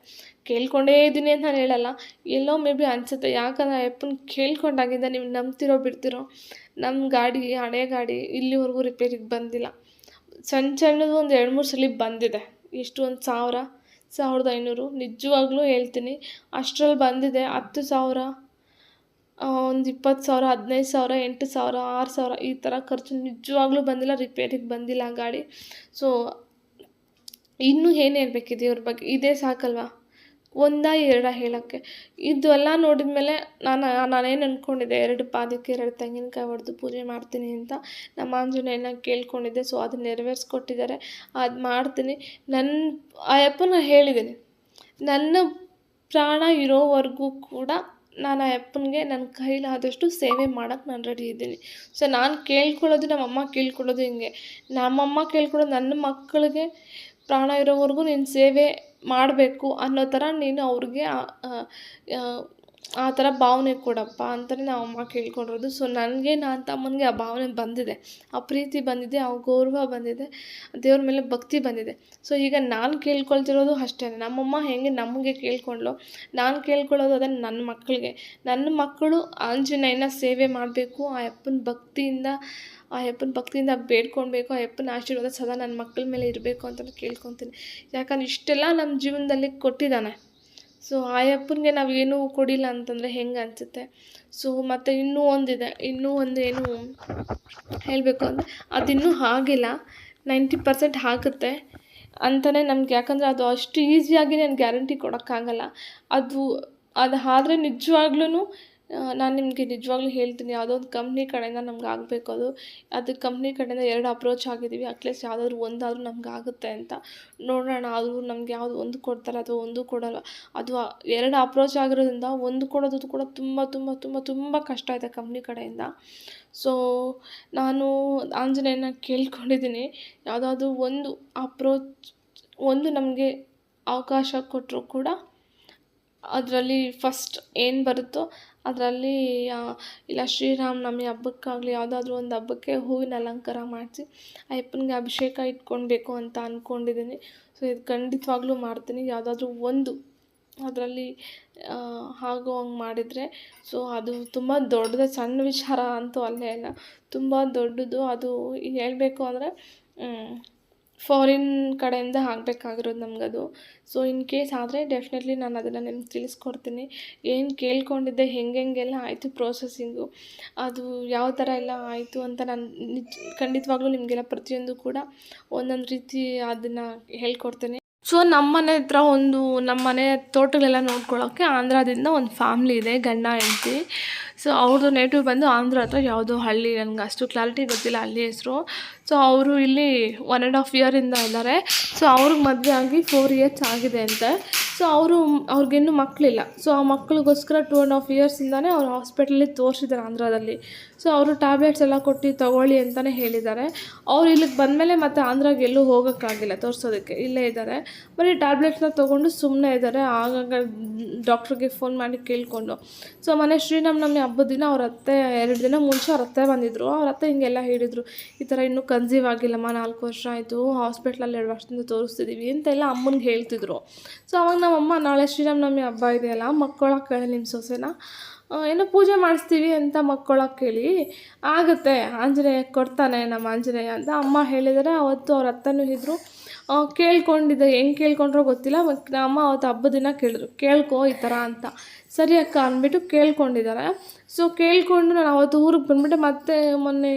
ಕೇಳ್ಕೊಂಡೇ ಇದ್ದೀನಿ ಅಂತ ನಾನು ಹೇಳಲ್ಲ, ಎಲ್ಲೋ ಮೇ ಬಿ ಅನಿಸುತ್ತೆ. ಯಾಕಂದರೆ ಅಯ್ಯಪ್ಪನ ಕೇಳ್ಕೊಂಡಾಗಿಂದ ನೀವು ನಂಬ್ತಿರೋ ಬಿಡ್ತಿರೋ, ನಮ್ಮ ಗಾಡಿ, ಹಳೆ ಗಾಡಿ ಇಲ್ಲಿವರೆಗೂ ರಿಪೇರಿಗೆ ಬಂದಿಲ್ಲ. ಸಣ್ಣದು ಒಂದು 2-3 ಸಲ ಬಂದಿದೆ. ಎಷ್ಟು, ಒಂದು 1,000, 1,500, ನಿಜವಾಗ್ಲೂ ಹೇಳ್ತೀನಿ. ಅಷ್ಟರಲ್ಲಿ ಬಂದಿದೆ. 10,000, ಒಂದು 20,000, 15,000, 8,000, 6,000 ಈ ಥರ ಖರ್ಚು ನಿಜವಾಗ್ಲೂ ಬಂದಿಲ್ಲ, ರಿಪೇರಿಗೆ ಬಂದಿಲ್ಲ ಗಾಡಿ. ಸೊ ಇನ್ನೂ ಏನು ಹೇಳ್ಬೇಕಿದೆ ಇವ್ರ ಬಗ್ಗೆ? ಇದೇ ಸಾಕಲ್ವಾ? 1-2 ಹೇಳೋಕ್ಕೆ? ಇದೆಲ್ಲ ನೋಡಿದ ಮೇಲೆ ನಾನೇನು ಅಂದ್ಕೊಂಡಿದ್ದೆ, 2 ಪಾದಕ್ಕೆ 2 ತೆಂಗಿನಕಾಯಿ ಹೊಡೆದು ಪೂಜೆ ಮಾಡ್ತೀನಿ ಅಂತ ನಮ್ಮ ಆಂಜನೇಯನ ಕೇಳ್ಕೊಂಡಿದ್ದೆ. ಸೊ ಅದನ್ನ ನೆರವೇರಿಸ್ಕೊಟ್ಟಿದ್ದಾರೆ. ಅದು ಮಾಡ್ತೀನಿ. ಅಯ್ಯಪ್ಪನ ಹೇಳಿದ್ದೀನಿ, ನನ್ನ ಪ್ರಾಣ ಇರೋವರೆಗೂ ಕೂಡ ನಾನು ಅಯ್ಯಪ್ಪನಿಗೆ ನನ್ನ ಕೈಲಾದಷ್ಟು ಸೇವೆ ಮಾಡೋಕ್ಕೆ ನಾನು ರೆಡಿ ಇದ್ದೀನಿ. ಸೊ ನಾನು ಕೇಳ್ಕೊಳ್ಳೋದು, ನಮ್ಮಮ್ಮ ಕೇಳ್ಕೊಳ್ಳೋದು ಹಿಂಗೆ. ನಮ್ಮಮ್ಮ ಕೇಳ್ಕೊಳ್ಳೋದು, ನನ್ನ ಮಕ್ಕಳಿಗೆ ಪ್ರಾಣ ಇರೋವರೆಗೂ ನೀನು ಸೇವೆ ಮಾಡಬೇಕು ಅನ್ನೋ ಥರ ನೀನು ಅವ್ರಿಗೆ ಆ ಥರ ಭಾವನೆ ಕೊಡಪ್ಪ ಅಂತಲೇ ನಾವು ಅಮ್ಮ ಕೇಳ್ಕೊಂಡಿರೋದು. ಸೊ ನನಗೆ, ನನ್ನ ತಮ್ಮನಿಗೆ ಆ ಭಾವನೆ ಬಂದಿದೆ, ಆ ಪ್ರೀತಿ ಬಂದಿದೆ, ಆ ಗೌರವ ಬಂದಿದೆ, ದೇವ್ರ ಮೇಲೆ ಭಕ್ತಿ ಬಂದಿದೆ. ಸೊ ಈಗ ನಾನು ಕೇಳ್ಕೊಳ್ತಿರೋದು ಅಷ್ಟೇ. ನಮ್ಮಮ್ಮ ಹೇಗೆ ನಮಗೆ ಕೇಳ್ಕೊಂಡ್ಲು, ನಾನು ಕೇಳ್ಕೊಳ್ಳೋದು ಅದನ್ನು ನನ್ನ ಮಕ್ಕಳು ಆಂಜನೇಯನ ಸೇವೆ ಮಾಡಬೇಕು, ಆ ಅಪ್ಪನ ಭಕ್ತಿಯಿಂದ ಬೇಡ್ಕೊಳ್ಬೇಕು, ಆ ಅಪ್ಪನ ಆಶೀರ್ವಾದ ಸದಾ ನನ್ನ ಮಕ್ಕಳ ಮೇಲೆ ಇರಬೇಕು ಅಂತ ಕೇಳ್ಕೊತೀನಿ. ಯಾಕಂದ್ರೆ ಇಷ್ಟೆಲ್ಲ ನಮ್ಮ ಜೀವನದಲ್ಲಿ ಕೊಟ್ಟಿದ್ದಾನೆ. ಸೊ ಆ ಅಪ್ಪನಿಗೆ ನಾವು ಏನೂ ಕೊಡಿಲ್ಲ ಅಂತಂದರೆ ಹೆಂಗೆ ಅನಿಸುತ್ತೆ? ಸೊ ಮತ್ತು ಇನ್ನೂ ಒಂದು ಏನು ಹೇಳಬೇಕು ಅಂದರೆ, ಅದಿನ್ನೂ ಆಗಿಲ್ಲ, 90% ಆಗುತ್ತೆ ಅಂತಲೇ ನಮ್ಗೆ. ಯಾಕಂದರೆ ಅದು ಅಷ್ಟು ಈಸಿಯಾಗಿ ನಾನು ಗ್ಯಾರಂಟಿ ಕೊಡೋಕ್ಕಾಗಲ್ಲ. ಅದು ಆದರೆ ನಿಜವಾಗ್ಲೂ ನಾನು ನಿಮಗೆ ನಿಜವಾಗ್ಲೂ ಹೇಳ್ತೀನಿ, ಯಾವುದೋ ಒಂದು ಕಂಪ್ನಿ ಕಡೆಯಿಂದ ನಮ್ಗೆ ಆಗಬೇಕು. ಅದು ಕಂಪ್ನಿ ಕಡೆಯಿಂದ 2 ಅಪ್ರೋಚ್ ಆಗಿದ್ದೀವಿ. ಅಟ್ಲೀಸ್ಟ್ ಯಾವುದಾದ್ರೂ ಒಂದಾದರೂ ನಮ್ಗೆ ಆಗುತ್ತೆ ಅಂತ ನೋಡೋಣ. ಆದರೂ ನಮ್ಗೆ ಯಾವುದು ಒಂದು ಕೊಡ್ತಾರೆ ಅಥವಾ ಒಂದು ಕೊಡೋಲ್ಲ. ಅದು 2 ಅಪ್ರೋಚ್ ಆಗಿರೋದ್ರಿಂದ ಒಂದು ಕೊಡೋದು ಕೂಡ ತುಂಬ ಕಷ್ಟ ಇದೆ ಕಂಪ್ನಿ ಕಡೆಯಿಂದ. ಸೊ ನಾನು ಆಂಜನೇಯನ ಕೇಳ್ಕೊಂಡಿದ್ದೀನಿ, ಯಾವುದಾದ್ರೂ ಒಂದು ನಮಗೆ ಅವಕಾಶ ಕೊಟ್ಟರು ಕೂಡ ಅದರಲ್ಲಿ ಫಸ್ಟ್ ಏನು ಬರುತ್ತೋ ಅದರಲ್ಲಿ, ಇಲ್ಲ ಶ್ರೀರಾಮನವಮಿ ಹಬ್ಬಕ್ಕಾಗಲಿ ಯಾವುದಾದ್ರೂ ಒಂದು ಹಬ್ಬಕ್ಕೆ ಹೂವಿನ ಅಲಂಕಾರ ಮಾಡಿಸಿ ಅಯ್ಯಪ್ಪನಿಗೆ ಅಭಿಷೇಕ ಇಟ್ಕೊಳ್ಬೇಕು ಅಂತ ಅಂದ್ಕೊಂಡಿದ್ದೀನಿ. ಸೊ ಇದು ಖಂಡಿತವಾಗ್ಲೂ ಮಾಡ್ತೀನಿ. ಯಾವುದಾದ್ರೂ ಒಂದು ಅದರಲ್ಲಿ ಆಗೋ ಹಂಗೆ ಮಾಡಿದರೆ, ಸೊ ಅದು ತುಂಬ ದೊಡ್ಡದೇ, ಸಣ್ಣ ವಿಚಾರ ಅಂತೂ ಅಲ್ಲೇ ಇಲ್ಲ, ತುಂಬ ದೊಡ್ಡದು. ಅದು ಹೇಳಬೇಕು ಅಂದರೆ ಫಾರಿನ್ ಕಡೆಯಿಂದ ಆಗಬೇಕಾಗಿರೋದು ನಮಗದು. ಸೊ ಇನ್ ಕೇಸ್ ಆದರೆ ಡೆಫಿನೆಟ್ಲಿ ನಾನು ಅದನ್ನು ನಿಮ್ಗೆ ತಿಳಿಸ್ಕೊಡ್ತೀನಿ. ಏನು ಕೇಳ್ಕೊಂಡಿದ್ದೆ, ಹೆಂಗೆಲ್ಲ ಆಯಿತು ಪ್ರೋಸೆಸ್ಸಿಂಗು, ಅದು ಯಾವ ಥರ ಎಲ್ಲ ಆಯಿತು ಅಂತ ನಾನು ಖಂಡಿತವಾಗ್ಲೂ ನಿಮಗೆಲ್ಲ ಪ್ರತಿಯೊಂದು ಕೂಡ ಒಂದೊಂದು ರೀತಿ ಅದನ್ನು ಹೇಳ್ಕೊಡ್ತೀನಿ. ಸೊ ನಮ್ಮ ಮನೆ ತೋಟಗಳೆಲ್ಲ ನೋಡ್ಕೊಳ್ಳೋಕ್ಕೆ ಆಂಧ್ರದಿಂದ ಒಂದು ಫ್ಯಾಮ್ಲಿ ಇದೆ, ಗಂಡ ಹೆಂಡತಿ. ಸೊ ಅವ್ರದ್ದು ನೇಟಿವ್ ಬಂದು ಆಂಧ್ರ ಹತ್ರ ಯಾವುದೋ ಹಳ್ಳಿ, ನನಗೆ ಅಷ್ಟು ಕ್ಲಾರಿಟಿ ಗೊತ್ತಿಲ್ಲ ಹಳ್ಳಿ ಹೆಸರು. ಸೊ ಅವರು ಇಲ್ಲಿ 1.5 ಇಯರಿಂದ ಇದ್ದಾರೆ. ಸೊ ಅವ್ರಿಗೆ ಮದುವೆ ಆಗಿ 4 ಇಯರ್ಸ್ ಆಗಿದೆ ಅಂತೆ. ಸೊ ಅವ್ರಿಗಿನ್ನೂ ಮಕ್ಕಳಿಲ್ಲ. ಸೊ ಆ ಮಕ್ಕಳಿಗೋಸ್ಕರ 2.5 ಇಯರ್ಸಿಂದನೇ ಅವ್ರು ಹಾಸ್ಪಿಟಲಲ್ಲಿ ತೋರಿಸಿದ್ದಾರೆ ಆಂಧ್ರದಲ್ಲಿ. ಸೊ ಅವರು ಟ್ಯಾಬ್ಲೆಟ್ಸ್ ಎಲ್ಲ ಕೊಟ್ಟು ತೊಗೊಳ್ಳಿ ಅಂತಲೇ ಹೇಳಿದ್ದಾರೆ. ಅವ್ರು ಇಲ್ಲಿಗೆ ಬಂದಮೇಲೆ ಮತ್ತೆ ಆಂಧ್ರಾಗೆ ಎಲ್ಲೂ ಹೋಗೋಕ್ಕಾಗಿಲ್ಲ ತೋರಿಸೋದಕ್ಕೆ, ಇಲ್ಲೇ ಇದ್ದಾರೆ. ಬರೀ ಟ್ಯಾಬ್ಲೆಟ್ಸ್ನ ತೊಗೊಂಡು ಸುಮ್ಮನೆ ಇದ್ದಾರೆ. ಆಗಾಗ ಡಾಕ್ಟ್ರಿಗೆ ಫೋನ್ ಮಾಡಿ ಕೇಳಿಕೊಂಡು. ಸೊ ಮೊನ್ನೆ ಶ್ರೀರಾಮನವಮಿ ಹಬ್ಬದ ದಿನ ಅವ್ರ ಅತ್ತೆ 2 ದಿನ ಮುಂಚೆ ಅವ್ರ ಅತ್ತೆ ಬಂದಿದ್ದರು. ಅವ್ರ ಅತ್ತೆ ಹಿಂಗೆಲ್ಲ ಹೇಳಿದರು, ಈ ಥರ ಇನ್ನೂ ಕನ್ಸೀವ್ ಆಗಿಲ್ಲಮ್ಮ, 4 ವರ್ಷ ಆಯಿತು, ಹಾಸ್ಪಿಟ್ಲಲ್ಲಿ 2 ವರ್ಷದಿಂದ ತೋರಿಸ್ತಿದ್ದೀವಿ ಅಂತೆಲ್ಲ ಅಮ್ಮನಿಗೆ ಹೇಳ್ತಿದ್ರು. ಸೊ ಅವಾಗ ನಮ್ಮಮ್ಮ ನಾಳೆ ಶ್ರೀರಾಮನವಮಿ ಹಬ್ಬ ಇದೆಯಲ್ಲ, ಮಕ್ಕೊಳಕ್ಕೆ ಹೇಳಿ ನಿಮ್ಮ ಸೊಸೆನ, ಏನೋ ಪೂಜೆ ಮಾಡಿಸ್ತೀವಿ ಅಂತ ಮಕ್ಕೊಳಕ್ಕೆ ಹೇಳಿ, ಆಗುತ್ತೆ ಆಂಜನೇಯ ಕೊಡ್ತಾನೆ ನಮ್ಮ ಆಂಜನೇಯ ಅಂತ ಅಮ್ಮ ಹೇಳಿದರೆ. ಅವತ್ತು ಅವ್ರ ಅತ್ತನೂ ಇದ್ದರು, ಕೇಳ್ಕೊಂಡಿದ್ದೆ, ಹೆಂಗೆ ಕೇಳ್ಕೊಂಡ್ರೋ ಗೊತ್ತಿಲ್ಲ. ಅಮ್ಮ ಅವತ್ತು ಹಬ್ಬದ ದಿನ ಕೇಳಿದ್ರು, ಕೇಳ್ಕೊ ಈ ಥರ ಅಂತ. ಸರಿ ಅಕ್ಕ ಅಂದ್ಬಿಟ್ಟು ಕೇಳ್ಕೊಂಡಿದ್ದಾರೆ. ಸೊ ಕೇಳ್ಕೊಂಡು ನಾನು ಅವತ್ತು ಊರಿಗೆ ಬಂದುಬಿಟ್ಟೆ. ಮತ್ತೆ ಮೊನ್ನೆ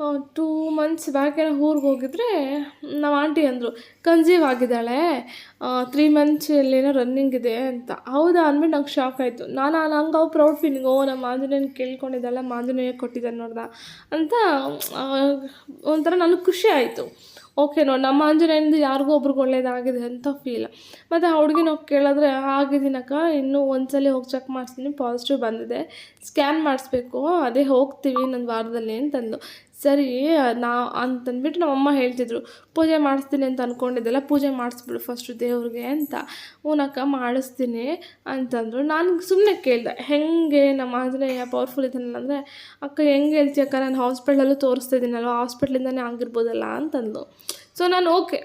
2 ಮಂತ್ಸ್ ಬ್ಯಾಕ್ ಏನೋ ಊರಿಗೆ ಹೋಗಿದ್ರೆ ನಮ್ಮ ಆಂಟಿ ಅಂದರು, ಕನ್ಸೀವ್ ಆಗಿದ್ದಾಳೆ, 3 ಮಂತ್ಸ್ ಎಲ್ಲೇನೋ ರನ್ನಿಂಗ್ ಇದೆ ಅಂತ. ಹೌದಾ ಅಂದ್ಬಿಟ್ಟು ನಂಗೆ ಶಾಕ್ ಆಯಿತು. ನಂಗೆ ಅವು ಪ್ರೌಡ್ ಫೀಲಿಂಗ್, ನಮ್ಮ ಆಂಜನೇಯನ ಕೇಳ್ಕೊಂಡಿದ್ದಾಳೆ, ಆಂಜನೇಯ ಕೊಟ್ಟಿದ್ದಾನೆ ನೋಡ್ದ ಅಂತ ಒಂಥರ ನನಗೆ ಖುಷಿ ಆಯಿತು. ಓಕೆ ನೋಡಿ, ನಮ್ಮ ಆಂಜನೇಯನಿಂದ ಯಾರಿಗೂ ಒಬ್ರಿಗೆ ಒಳ್ಳೇದಾಗಿದೆ ಅಂತ ಫೀಲ್. ಮತ್ತು ಆ ಹುಡುಗಿನ ಹೋಗಿ ಕೇಳಿದ್ರೆ, ಆಗಿದ್ದೀನಕ್ಕ, ಇನ್ನೂ ಒಂದ್ಸಲ ಹೋಗಿ ಚೆಕ್ ಮಾಡಿಸ್ತೀನಿ, ಪಾಸಿಟಿವ್ ಬಂದಿದೆ, ಸ್ಕ್ಯಾನ್ ಮಾಡಿಸ್ಬೇಕು, ಅದೇ ಹೋಗ್ತೀವಿ ಇನ್ನೊಂದು ವಾರದಲ್ಲಿ ಅಂತಂದು. ಸರಿ ಅಂತಂದ್ಬಿಟ್ಟು ನಮ್ಮಮ್ಮ ಹೇಳ್ತಿದ್ರು, ಪೂಜೆ ಮಾಡಿಸ್ತೀನಿ ಅಂತ ಅಂದ್ಕೊಂಡಿದ್ದೆಲ್ಲ, ಪೂಜೆ ಮಾಡಿಸ್ಬಿಡು ಫಸ್ಟು ದೇವ್ರಿಗೆ ಅಂತ. ಹೂನಕ್ಕ ಮಾಡಿಸ್ತೀನಿ ಅಂತಂದರು. ನಾನು ಸುಮ್ಮನೆ ಕೇಳಿದೆ, ಹೆಂಗೆ ನಮ್ಮ ಆಂಜನೇಯ ಪವರ್ಫುಲ್ ಇದ್ದಾನಲ್ಲ ಅಂದರೆ, ಅಕ್ಕ ಹೆಂಗೆ ಹೇಳ್ತೀಯಕ್ಕ, ನಾನು ಹಾಸ್ಪಿಟ್ಲಲ್ಲೂ ತೋರಿಸ್ತಾ ಇದ್ದೀನಲ್ವ, ಹಾಸ್ಪಿಟ್ಲಿಂದನೇ ಆಗಿರ್ಬೋದಲ್ಲ ಅಂತಂದು. ಸೊ ನಾನು ಓಕೆ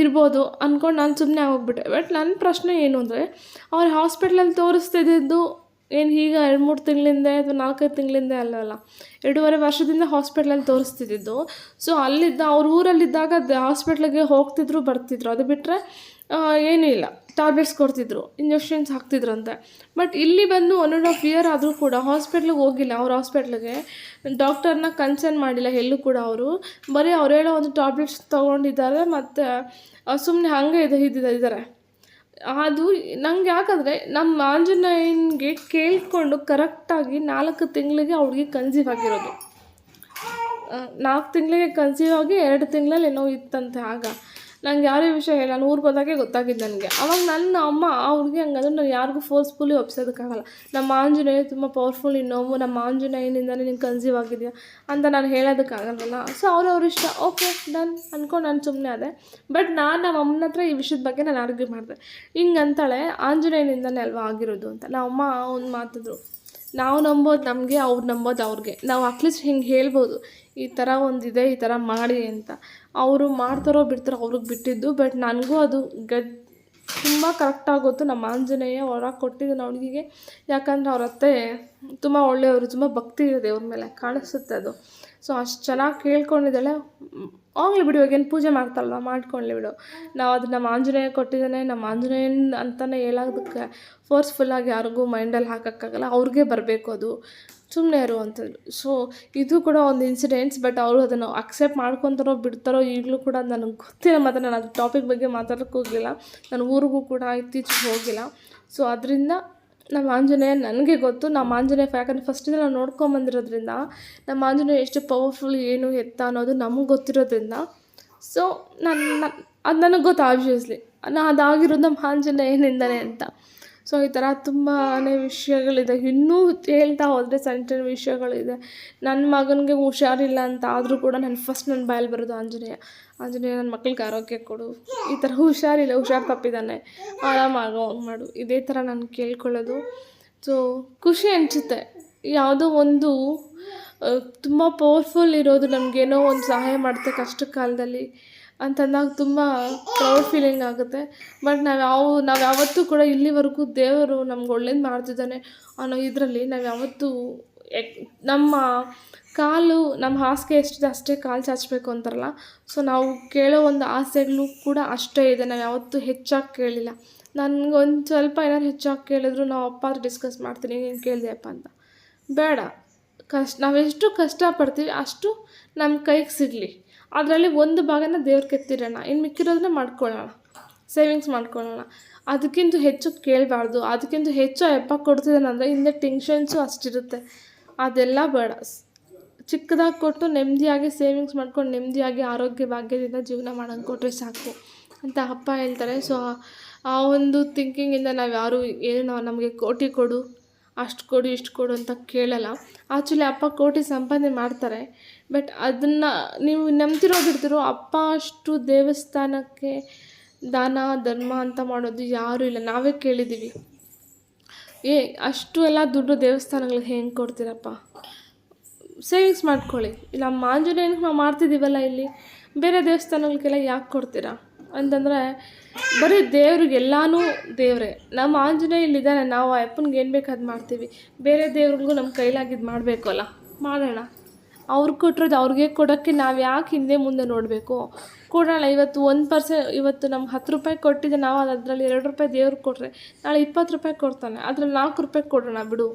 ಇರ್ಬೋದು ಅಂದ್ಕೊಂಡು ನಾನು ಸುಮ್ಮನೆ ಹೋಗ್ಬಿಟ್ಟೆ. ಬಟ್ ನನ್ನ ಪ್ರಶ್ನೆ ಏನು ಅಂದರೆ, ಅವ್ರು ಹಾಸ್ಪಿಟ್ಲಲ್ಲಿ ತೋರಿಸ್ತಿದ್ದು ಏನು ಈಗ 2-3 ತಿಂಗಳಿಂದ ಅಥವಾ 4-5 ತಿಂಗಳಿಂದ ಅಲ್ಲಲ್ಲ, 2.5 ವರ್ಷದಿಂದ ಹಾಸ್ಪಿಟ್ಲಲ್ಲಿ ತೋರಿಸ್ತಿದ್ದು. ಸೊ ಅವ್ರ ಊರಲ್ಲಿದ್ದಾಗ ಹಾಸ್ಪಿಟ್ಲಿಗೆ ಹೋಗ್ತಿದ್ರು ಬರ್ತಿದ್ರು, ಅದು ಬಿಟ್ಟರೆ ಏನೂ ಇಲ್ಲ, ಟ್ಯಾಬ್ಲೆಟ್ಸ್ ಕೊಡ್ತಿದ್ರು, ಇಂಜೆಕ್ಷನ್ಸ್ ಹಾಕ್ತಿದ್ರಂತೆ. ಬಟ್ ಇಲ್ಲಿ ಬಂದು 1.5 ಇಯರ್ ಆದರೂ ಕೂಡ ಹಾಸ್ಪಿಟ್ಲಿಗೆ ಹೋಗಿಲ್ಲ. ಅವ್ರ ಹಾಸ್ಪಿಟ್ಲಿಗೆ ಡಾಕ್ಟರ್ನ ಕನ್ಸರ್ನ್ ಮಾಡಿಲ್ಲ ಎಲ್ಲೂ ಕೂಡ. ಅವರು ಬರೀ ಅವ್ರು ಹೇಳೋ ಒಂದು ಟ್ಯಾಬ್ಲೆಟ್ಸ್ ತೊಗೊಂಡಿದ್ದಾರೆ, ಮತ್ತು ಸುಮ್ಮನೆ ಹಾಗೆ ಇದ್ದಾರೆ. ಅದು ನಂಗೆ ಯಾಕಂದರೆ ನಮ್ಮ ಆಂಜನೇಯನಿಗೆ ಕೇಳಿಕೊಂಡು ಕರೆಕ್ಟಾಗಿ 4 ತಿಂಗಳಿಗೆ ಅವ್ಳಿಗೆ ಕನ್ಸೀವ್ ಆಗಿರೋದು. 4 ತಿಂಗಳಿಗೆ ಕನ್ಸೀವ್ ಆಗಿ 2 ತಿಂಗಳಲ್ಲಿ ಏನೋ ಇತ್ತಂತೆ. ಆಗ ನಂಗೆ ಯಾರೇ ವಿಷಯ ಹೇಳಿ, ನಾನು ಊರಿಗೆ ಹೋದಾಗೆ ಗೊತ್ತಾಗಿದ್ದು ನನಗೆ. ಅವಾಗ ನನ್ನ ಅಮ್ಮ ಅವ್ರಿಗೆ ಹಂಗಂದ್ರೆ ನಾನು ಯಾರಿಗೂ ಫೋರ್ಸ್ಫುಲಿ ಒಪ್ಸೋದಕ್ಕಾಗಲ್ಲ. ನಮ್ಮ ಆಂಜನೇಯ ತುಂಬ ಪವರ್ಫುಲ್, ಇನ್ನೊಬ್ಬ ನಮ್ಮ ಆಂಜನೇಯನಿಂದಲೇ ನೀನು ಕನ್ಸೀವ್ ಆಗಿದೆಯಾ ಅಂತ ನಾನು ಹೇಳೋದಕ್ಕಾಗಲ್ಲ. ಸೊ ಅವ್ರ ಇಷ್ಟ, ಓಕೆ ಡನ್ ಅಂದ್ಕೊಂಡು ನಾನು ಸುಮ್ಮನೆ ಅದೇ. ಬಟ್ ನಾನು ನಮ್ಮ ಅಮ್ಮನ ಹತ್ರ ಈ ವಿಷಯದ ಬಗ್ಗೆ ನಾನು ಆರ್ಗ್ಯೂ ಮಾಡಿದೆ. ಹಿಂಗೆ ಅಂತಾಳೆ, ಆಂಜನೇಯನಿಂದಲೇ ಅಲ್ವಾ ಆಗಿರೋದು ಅಂತ. ನಮ್ಮ ಅಮ್ಮ ಒಂದು ಮಾತಿದ್ರು, ನಾವು ನಂಬೋದು ನಮಗೆ, ಅವ್ರು ನಂಬೋದು ಅವ್ರಿಗೆ. ನಾವು ಅಟ್ಲೀಸ್ಟ್ ಹಿಂಗೆ ಹೇಳ್ಬೋದು, ಈ ಥರ ಒಂದಿದೆ, ಈ ಥರ ಮಾಡಿ ಅಂತ. ಅವರು ಮಾಡ್ತಾರೋ ಬಿಡ್ತಾರೋ ಅವ್ರಿಗೆ ಬಿಟ್ಟಿದ್ದು. ಬಟ್ ನನಗೂ ಅದು ತುಂಬ ಕರೆಕ್ಟಾಗಿ ಗೊತ್ತು, ನಮ್ಮ ಆಂಜನೇಯ ಹೊರಗೆ ಕೊಟ್ಟಿದ್ದು ಹುಡುಗಿಗೆ. ಯಾಕಂದರೆ ಅವ್ರ ಅತ್ತೆ ತುಂಬ ಒಳ್ಳೆಯವರು, ತುಂಬ ಭಕ್ತಿ ಇದೆ ದೇವ್ರ ಮೇಲೆ, ಕಾಣಿಸುತ್ತೆ ಅದು. ಸೊ ಅಷ್ಟು ಚೆನ್ನಾಗಿ ಕೇಳ್ಕೊಂಡಿದ್ದಾಳೆ. ಹೋಗ್ಲಿ ಬಿಡು, ಇವಾಗೇನು ಪೂಜೆ ಮಾಡ್ತಾರಲ್ವ, ಮಾಡ್ಕೊಳ್ಳಿ ಬಿಡು. ನಾವು ಅದು ನಮ್ಮ ಆಂಜನೇಯ ಕೊಟ್ಟಿದ್ದಾನೆ, ನಮ್ಮ ಆಂಜನೇಯನ ಅಂತಲೇ ಹೇಳೋದಕ್ಕೆ ಫೋರ್ಸ್ಫುಲ್ಲಾಗಿ ಯಾರಿಗೂ ಮೈಂಡಲ್ಲಿ ಹಾಕೋಕ್ಕಾಗಲ್ಲ, ಅವ್ರಿಗೆ ಬರಬೇಕು ಅದು, ಸುಮ್ಮನೆ ಇರು ಅಂತಂದರು. ಸೊ ಇದು ಕೂಡ ಒಂದು ಇನ್ಸಿಡೆಂಟ್ಸ್. ಬಟ್ ಅವರು ಅದನ್ನು ಅಕ್ಸೆಪ್ಟ್ ಮಾಡ್ಕೊತಾರೋ ಬಿಡ್ತಾರೋ ಈಗಲೂ ಕೂಡ ನನಗೆ ಗೊತ್ತಿಲ್ಲ. ಮತ್ತು ನಾನು ಅದು ಟಾಪಿಕ್ ಬಗ್ಗೆ ಮಾತಾಡೋಕ್ಕೆ ಹೋಗಲಿಲ್ಲ. ನಾನು ಊರಿಗೂ ಕೂಡ ಇತ್ತೀಚೆಗೆ ಹೋಗಿಲ್ಲ. ಸೊ ಅದರಿಂದ ನಮ್ಮ ಆಂಜನೇಯ ನನಗೆ ಗೊತ್ತು. ನಮ್ಮ ಆಂಜನೇಯ ಯಾಕಂದರೆ ಫಸ್ಟಿಂದ ನಾವು ನೋಡ್ಕೊಂಬಂದಿರೋದ್ರಿಂದ, ನಮ್ಮ ಆಂಜನೇಯ ಎಷ್ಟು ಪವರ್ಫುಲ್, ಏನು ಎತ್ತ ಅನ್ನೋದು ನಮಗೆ ಗೊತ್ತಿರೋದ್ರಿಂದ. ಸೊ ಅದು ನನಗೆ ಗೊತ್ತು ಆಬ್ವಿಯಸ್ಲಿ, ಅದಾಗಿರೋದು ನಮ್ಮ ಆಂಜನೇಯನಿಂದಲೇ ಅಂತ. ಸೊ ಈ ಥರ ತುಂಬಾ ವಿಷಯಗಳಿದೆ. ಇನ್ನೂ ಹೇಳ್ತಾ ಹೋದರೆ ಸಣ್ಣ ವಿಷಯಗಳಿದೆ. ನನ್ನ ಮಗನಿಗೆ ಹುಷಾರಿಲ್ಲ ಅಂತ ಆದರೂ ಕೂಡ ನನ್ನ ಬಾಯಲ್ಲಿ ಬರೋದು ಆಂಜನೇಯ. ನನ್ನ ಮಕ್ಳಿಗೆ ಆರೋಗ್ಯ ಕೊಡು, ಈ ಥರ ಹುಷಾರು ತಪ್ಪಿದ್ದಾನೆ, ಆರಾಮಾಗೋ ಮಾಡು, ಇದೇ ಥರ ನಾನು ಕೇಳ್ಕೊಳ್ಳೋದು. ಸೊ ಖುಷಿ ಅನಿಸುತ್ತೆ, ಯಾವುದೋ ಒಂದು ತುಂಬ ಪವರ್ಫುಲ್ ಇರೋದು ನಮಗೇನೋ ಒಂದು ಸಹಾಯ ಮಾಡುತ್ತೆ ಕಷ್ಟ ಕಾಲದಲ್ಲಿ ಅಂತಂದಾಗ ತುಂಬ ಪ್ರೌಡ್ ಫೀಲಿಂಗ್ ಆಗುತ್ತೆ. ಬಟ್ ನಾವು ಯಾವತ್ತೂ ಕೂಡ ಇಲ್ಲಿವರೆಗೂ ದೇವರು ನಮ್ಗೆ ಒಳ್ಳೇದು ಮಾಡ್ತಿದ್ದಾನೆ ಅನ್ನೋ ಇದರಲ್ಲಿ ನಾವು ಯಾವತ್ತೂ ನಮ್ಮ ಕಾಲು, ನಮ್ಮ ಹಾಸಿಗೆ ಎಷ್ಟಿದೆ ಅಷ್ಟೇ ಕಾಲು ಚಾಚಬೇಕು ಅಂತಾರಲ್ಲ. ಸೊ ನಾವು ಕೇಳೋ ಒಂದು ಆಸೆಗಳು ಕೂಡ ಅಷ್ಟೇ ಇದೆ. ನಾವು ಯಾವತ್ತೂ ಹೆಚ್ಚಾಗಿ ಕೇಳಿಲ್ಲ. ನನಗೊಂದು ಸ್ವಲ್ಪ ಏನಾದ್ರು ಹೆಚ್ಚಾಗಿ ಕೇಳಿದ್ರು ನಾವು ಅಪ್ಪ ಡಿಸ್ಕಸ್ ಮಾಡ್ತೀನಿ, ನೀನು ಕೇಳಿದೆಯಪ್ಪ ಅಂತ. ಬೇಡ, ನಾವೆಷ್ಟು ಕಷ್ಟಪಡ್ತೀವಿ ಅಷ್ಟು ನಮ್ಮ ಕೈಗೆ ಸಿಗಲಿ, ಅದರಲ್ಲಿ ಒಂದು ಭಾಗನ ದೇವ್ರಿಗೆ ಎತ್ತಿಡೋಣ, ಇನ್ನು ಮಿಕ್ಕಿರೋದನ್ನ ಮಾಡ್ಕೊಳ್ಳೋಣ, ಸೇವಿಂಗ್ಸ್ ಮಾಡ್ಕೊಳ್ಳೋಣ. ಅದಕ್ಕಿಂತ ಹೆಚ್ಚು ಕೇಳಬಾರ್ದು. ಅದಕ್ಕಿಂತ ಹೆಚ್ಚು ಅಪ್ಪ ಕೊಡ್ತಿದ್ದಾನಂದರೆ ಹಿಂದೆ ಟೆನ್ಷನ್ಸು ಅಷ್ಟಿರುತ್ತೆ. ಅದೆಲ್ಲ ಬೇಡ, ಚಿಕ್ಕದಾಗಿ ಕೊಟ್ಟು ನೆಮ್ಮದಿಯಾಗಿ ಸೇವಿಂಗ್ಸ್ ಮಾಡ್ಕೊಂಡು ನೆಮ್ಮದಿಯಾಗಿ ಆರೋಗ್ಯ ಭಾಗ್ಯದಿಂದ ಜೀವನ ಮಾಡೋಂಗೆ ಕೊಟ್ಟರೆ ಸಾಕು ಅಂತ ಅಪ್ಪ ಹೇಳ್ತಾರೆ. ಸೊ ಆ ಒಂದು ಥಿಂಕಿಂಗಿಂದ ನಾವು ಯಾರು ಏನು ನಮಗೆ ಕೋಟಿ ಕೊಡು, ಅಷ್ಟು ಕೊಡು, ಇಷ್ಟು ಕೊಡು ಅಂತ ಕೇಳಲ್ಲ. ಆ್ಯಕ್ಚುಲಿ ಅಪ್ಪ ಕೋಟಿ ಸಂಪಾದನೆ ಮಾಡ್ತಾರೆ. ಬಟ್ ಅದನ್ನು ನೀವು ನಂಬ್ತಿರೋ ಬಿಡ್ತಿರೋ, ಅಪ್ಪ ಅಷ್ಟು ದೇವಸ್ಥಾನಕ್ಕೆ ದಾನ ಧರ್ಮ ಅಂತ ಮಾಡೋದು ಯಾರೂ ಇಲ್ಲ. ನಾವೇ ಕೇಳಿದ್ದೀವಿ. ಅಷ್ಟು ಎಲ್ಲ ದುಡ್ಡು ದೇವಸ್ಥಾನಗಳಿಗೆ ಹೆಂಗೆ ಕೊಡ್ತೀರಪ್ಪ? ಸೇವಿಂಗ್ಸ್ ಮಾಡ್ಕೊಳ್ಳಿ. ನಮ್ಮ ಆಂಜನೇಯನಿಗೆ ನಾವು ಮಾಡ್ತಿದ್ದೀವಲ್ಲ ಇಲ್ಲಿ, ಬೇರೆ ದೇವಸ್ಥಾನಗಳಿಗೆಲ್ಲ ಯಾಕೆ ಕೊಡ್ತೀರಾ ಅಂತಂದರೆ, ಬರೀ ದೇವ್ರಿಗೆಲ್ಲನೂ ದೇವರೇ. ನಮ್ಮ ಆಂಜನೇಯ ಇಲ್ಲಿದ್ದಾನೆ, ನಾವು ಅಪ್ಪನಿಗೆ ಏನು ಬೇಕು ಅದು ಮಾಡ್ತೀವಿ. ಬೇರೆ ದೇವ್ರಿಗೂ ನಮ್ಮ ಕೈಲಾಗಿದ್ದು ಮಾಡಬೇಕು ಅಲ್ಲ, ಮಾಡೋಣ. ಅವ್ರಿಗೆ ಕೊಟ್ಟಿರೋದು ಅವ್ರಿಗೆ ಕೊಡೋಕ್ಕೆ ನಾವು ಯಾಕೆ ಹಿಂದೆ ಮುಂದೆ ನೋಡಬೇಕು? ಕೊಡೋಣ. ಇವತ್ತು 1%, ಇವತ್ತು ನಮ್ಗೆ 10 ರೂಪಾಯಿ ಕೊಟ್ಟಿದ್ದೆ, ನಾವು ಅದರಲ್ಲಿ 2 ರೂಪಾಯಿ ದೇವ್ರಿಗೆ ಕೊಟ್ಟರೆ ನಾಳೆ 20 ರೂಪಾಯಿ ಕೊಡ್ತಾನೆ, ಅದ್ರಲ್ಲಿ 4 ರೂಪಾಯಿ ಕೊಡೋಣ ಬಿಡು.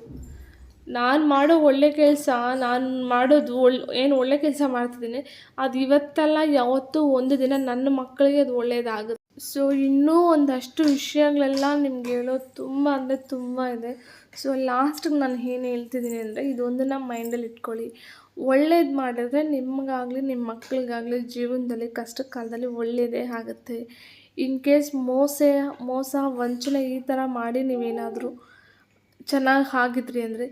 ನಾನು ಮಾಡೋ ಒಳ್ಳೆ ಕೆಲಸ, ನಾನು ಮಾಡೋದು ಏನು ಒಳ್ಳೆ ಕೆಲಸ ಮಾಡ್ತಿದ್ದೀನಿ, ಅದು ಇವತ್ತಲ್ಲ ಯಾವತ್ತೂ ಒಂದು ದಿನ ನನ್ನ ಮಕ್ಕಳಿಗೆ ಅದು ಒಳ್ಳೆಯದಾಗುತ್ತೆ. ಸೊ ಇನ್ನೂ ಒಂದಷ್ಟು ವಿಷಯಗಳೆಲ್ಲ ನಿಮ್ಗೆ ಹೇಳೋದು ತುಂಬ ಅಂದರೆ ತುಂಬ ಇದೆ. ಸೊ ಲಾಸ್ಟಿಗೆ ನಾನು ಏನು ಹೇಳ್ತಿದ್ದೀನಿ ಅಂದರೆ, ಇದೊಂದನ್ನು ಮೈಂಡಲ್ಲಿ ಇಟ್ಕೊಳ್ಳಿ. ಒಳ್ಳೇದು ಮಾಡಿದ್ರೆ ನಿಮಗಾಗಲಿ ನಿಮ್ಮ ಮಕ್ಕಳಿಗಾಗಲಿ ಜೀವನದಲ್ಲಿ ಕಷ್ಟ ಕಾಲದಲ್ಲಿ ಒಳ್ಳೆಯದೇ ಆಗುತ್ತೆ. ಇನ್ ಕೇಸ್ ಮೋಸ ವಂಚನೆ ಈ ಥರ ಮಾಡಿ ನೀವೇನಾದರೂ ಚೆನ್ನಾಗಿ ಆಗಿದ್ರಿ ಅಂದರೆ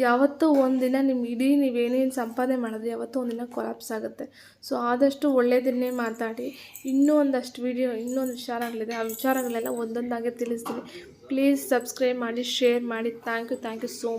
ಯಾವತ್ತೂ ಒಂದಿನ ನಿಮ್ಮ ಇಡೀ ನೀವೇನೇನು ಸಂಪಾದನೆ ಮಾಡಿದ್ರಿ ಯಾವತ್ತೂ ಒಂದಿನ ಕೊಲಾಪ್ಸ್ ಆಗುತ್ತೆ. ಸೊ ಆದಷ್ಟು ಒಳ್ಳೆಯದನ್ನೇ ಮಾತಾಡಿ. ಇನ್ನೂ ಒಂದಷ್ಟು ಇನ್ನೊಂದು ವಿಚಾರಗಳಿದೆ, ಆ ವಿಚಾರಗಳೆಲ್ಲ ಒಂದೊಂದಾಗೆ ತಿಳಿಸ್ತೀನಿ. ಪ್ಲೀಸ್ ಸಬ್ಸ್ಕ್ರೈಬ್ ಮಾಡಿ, ಶೇರ್ ಮಾಡಿ. Thank you so much.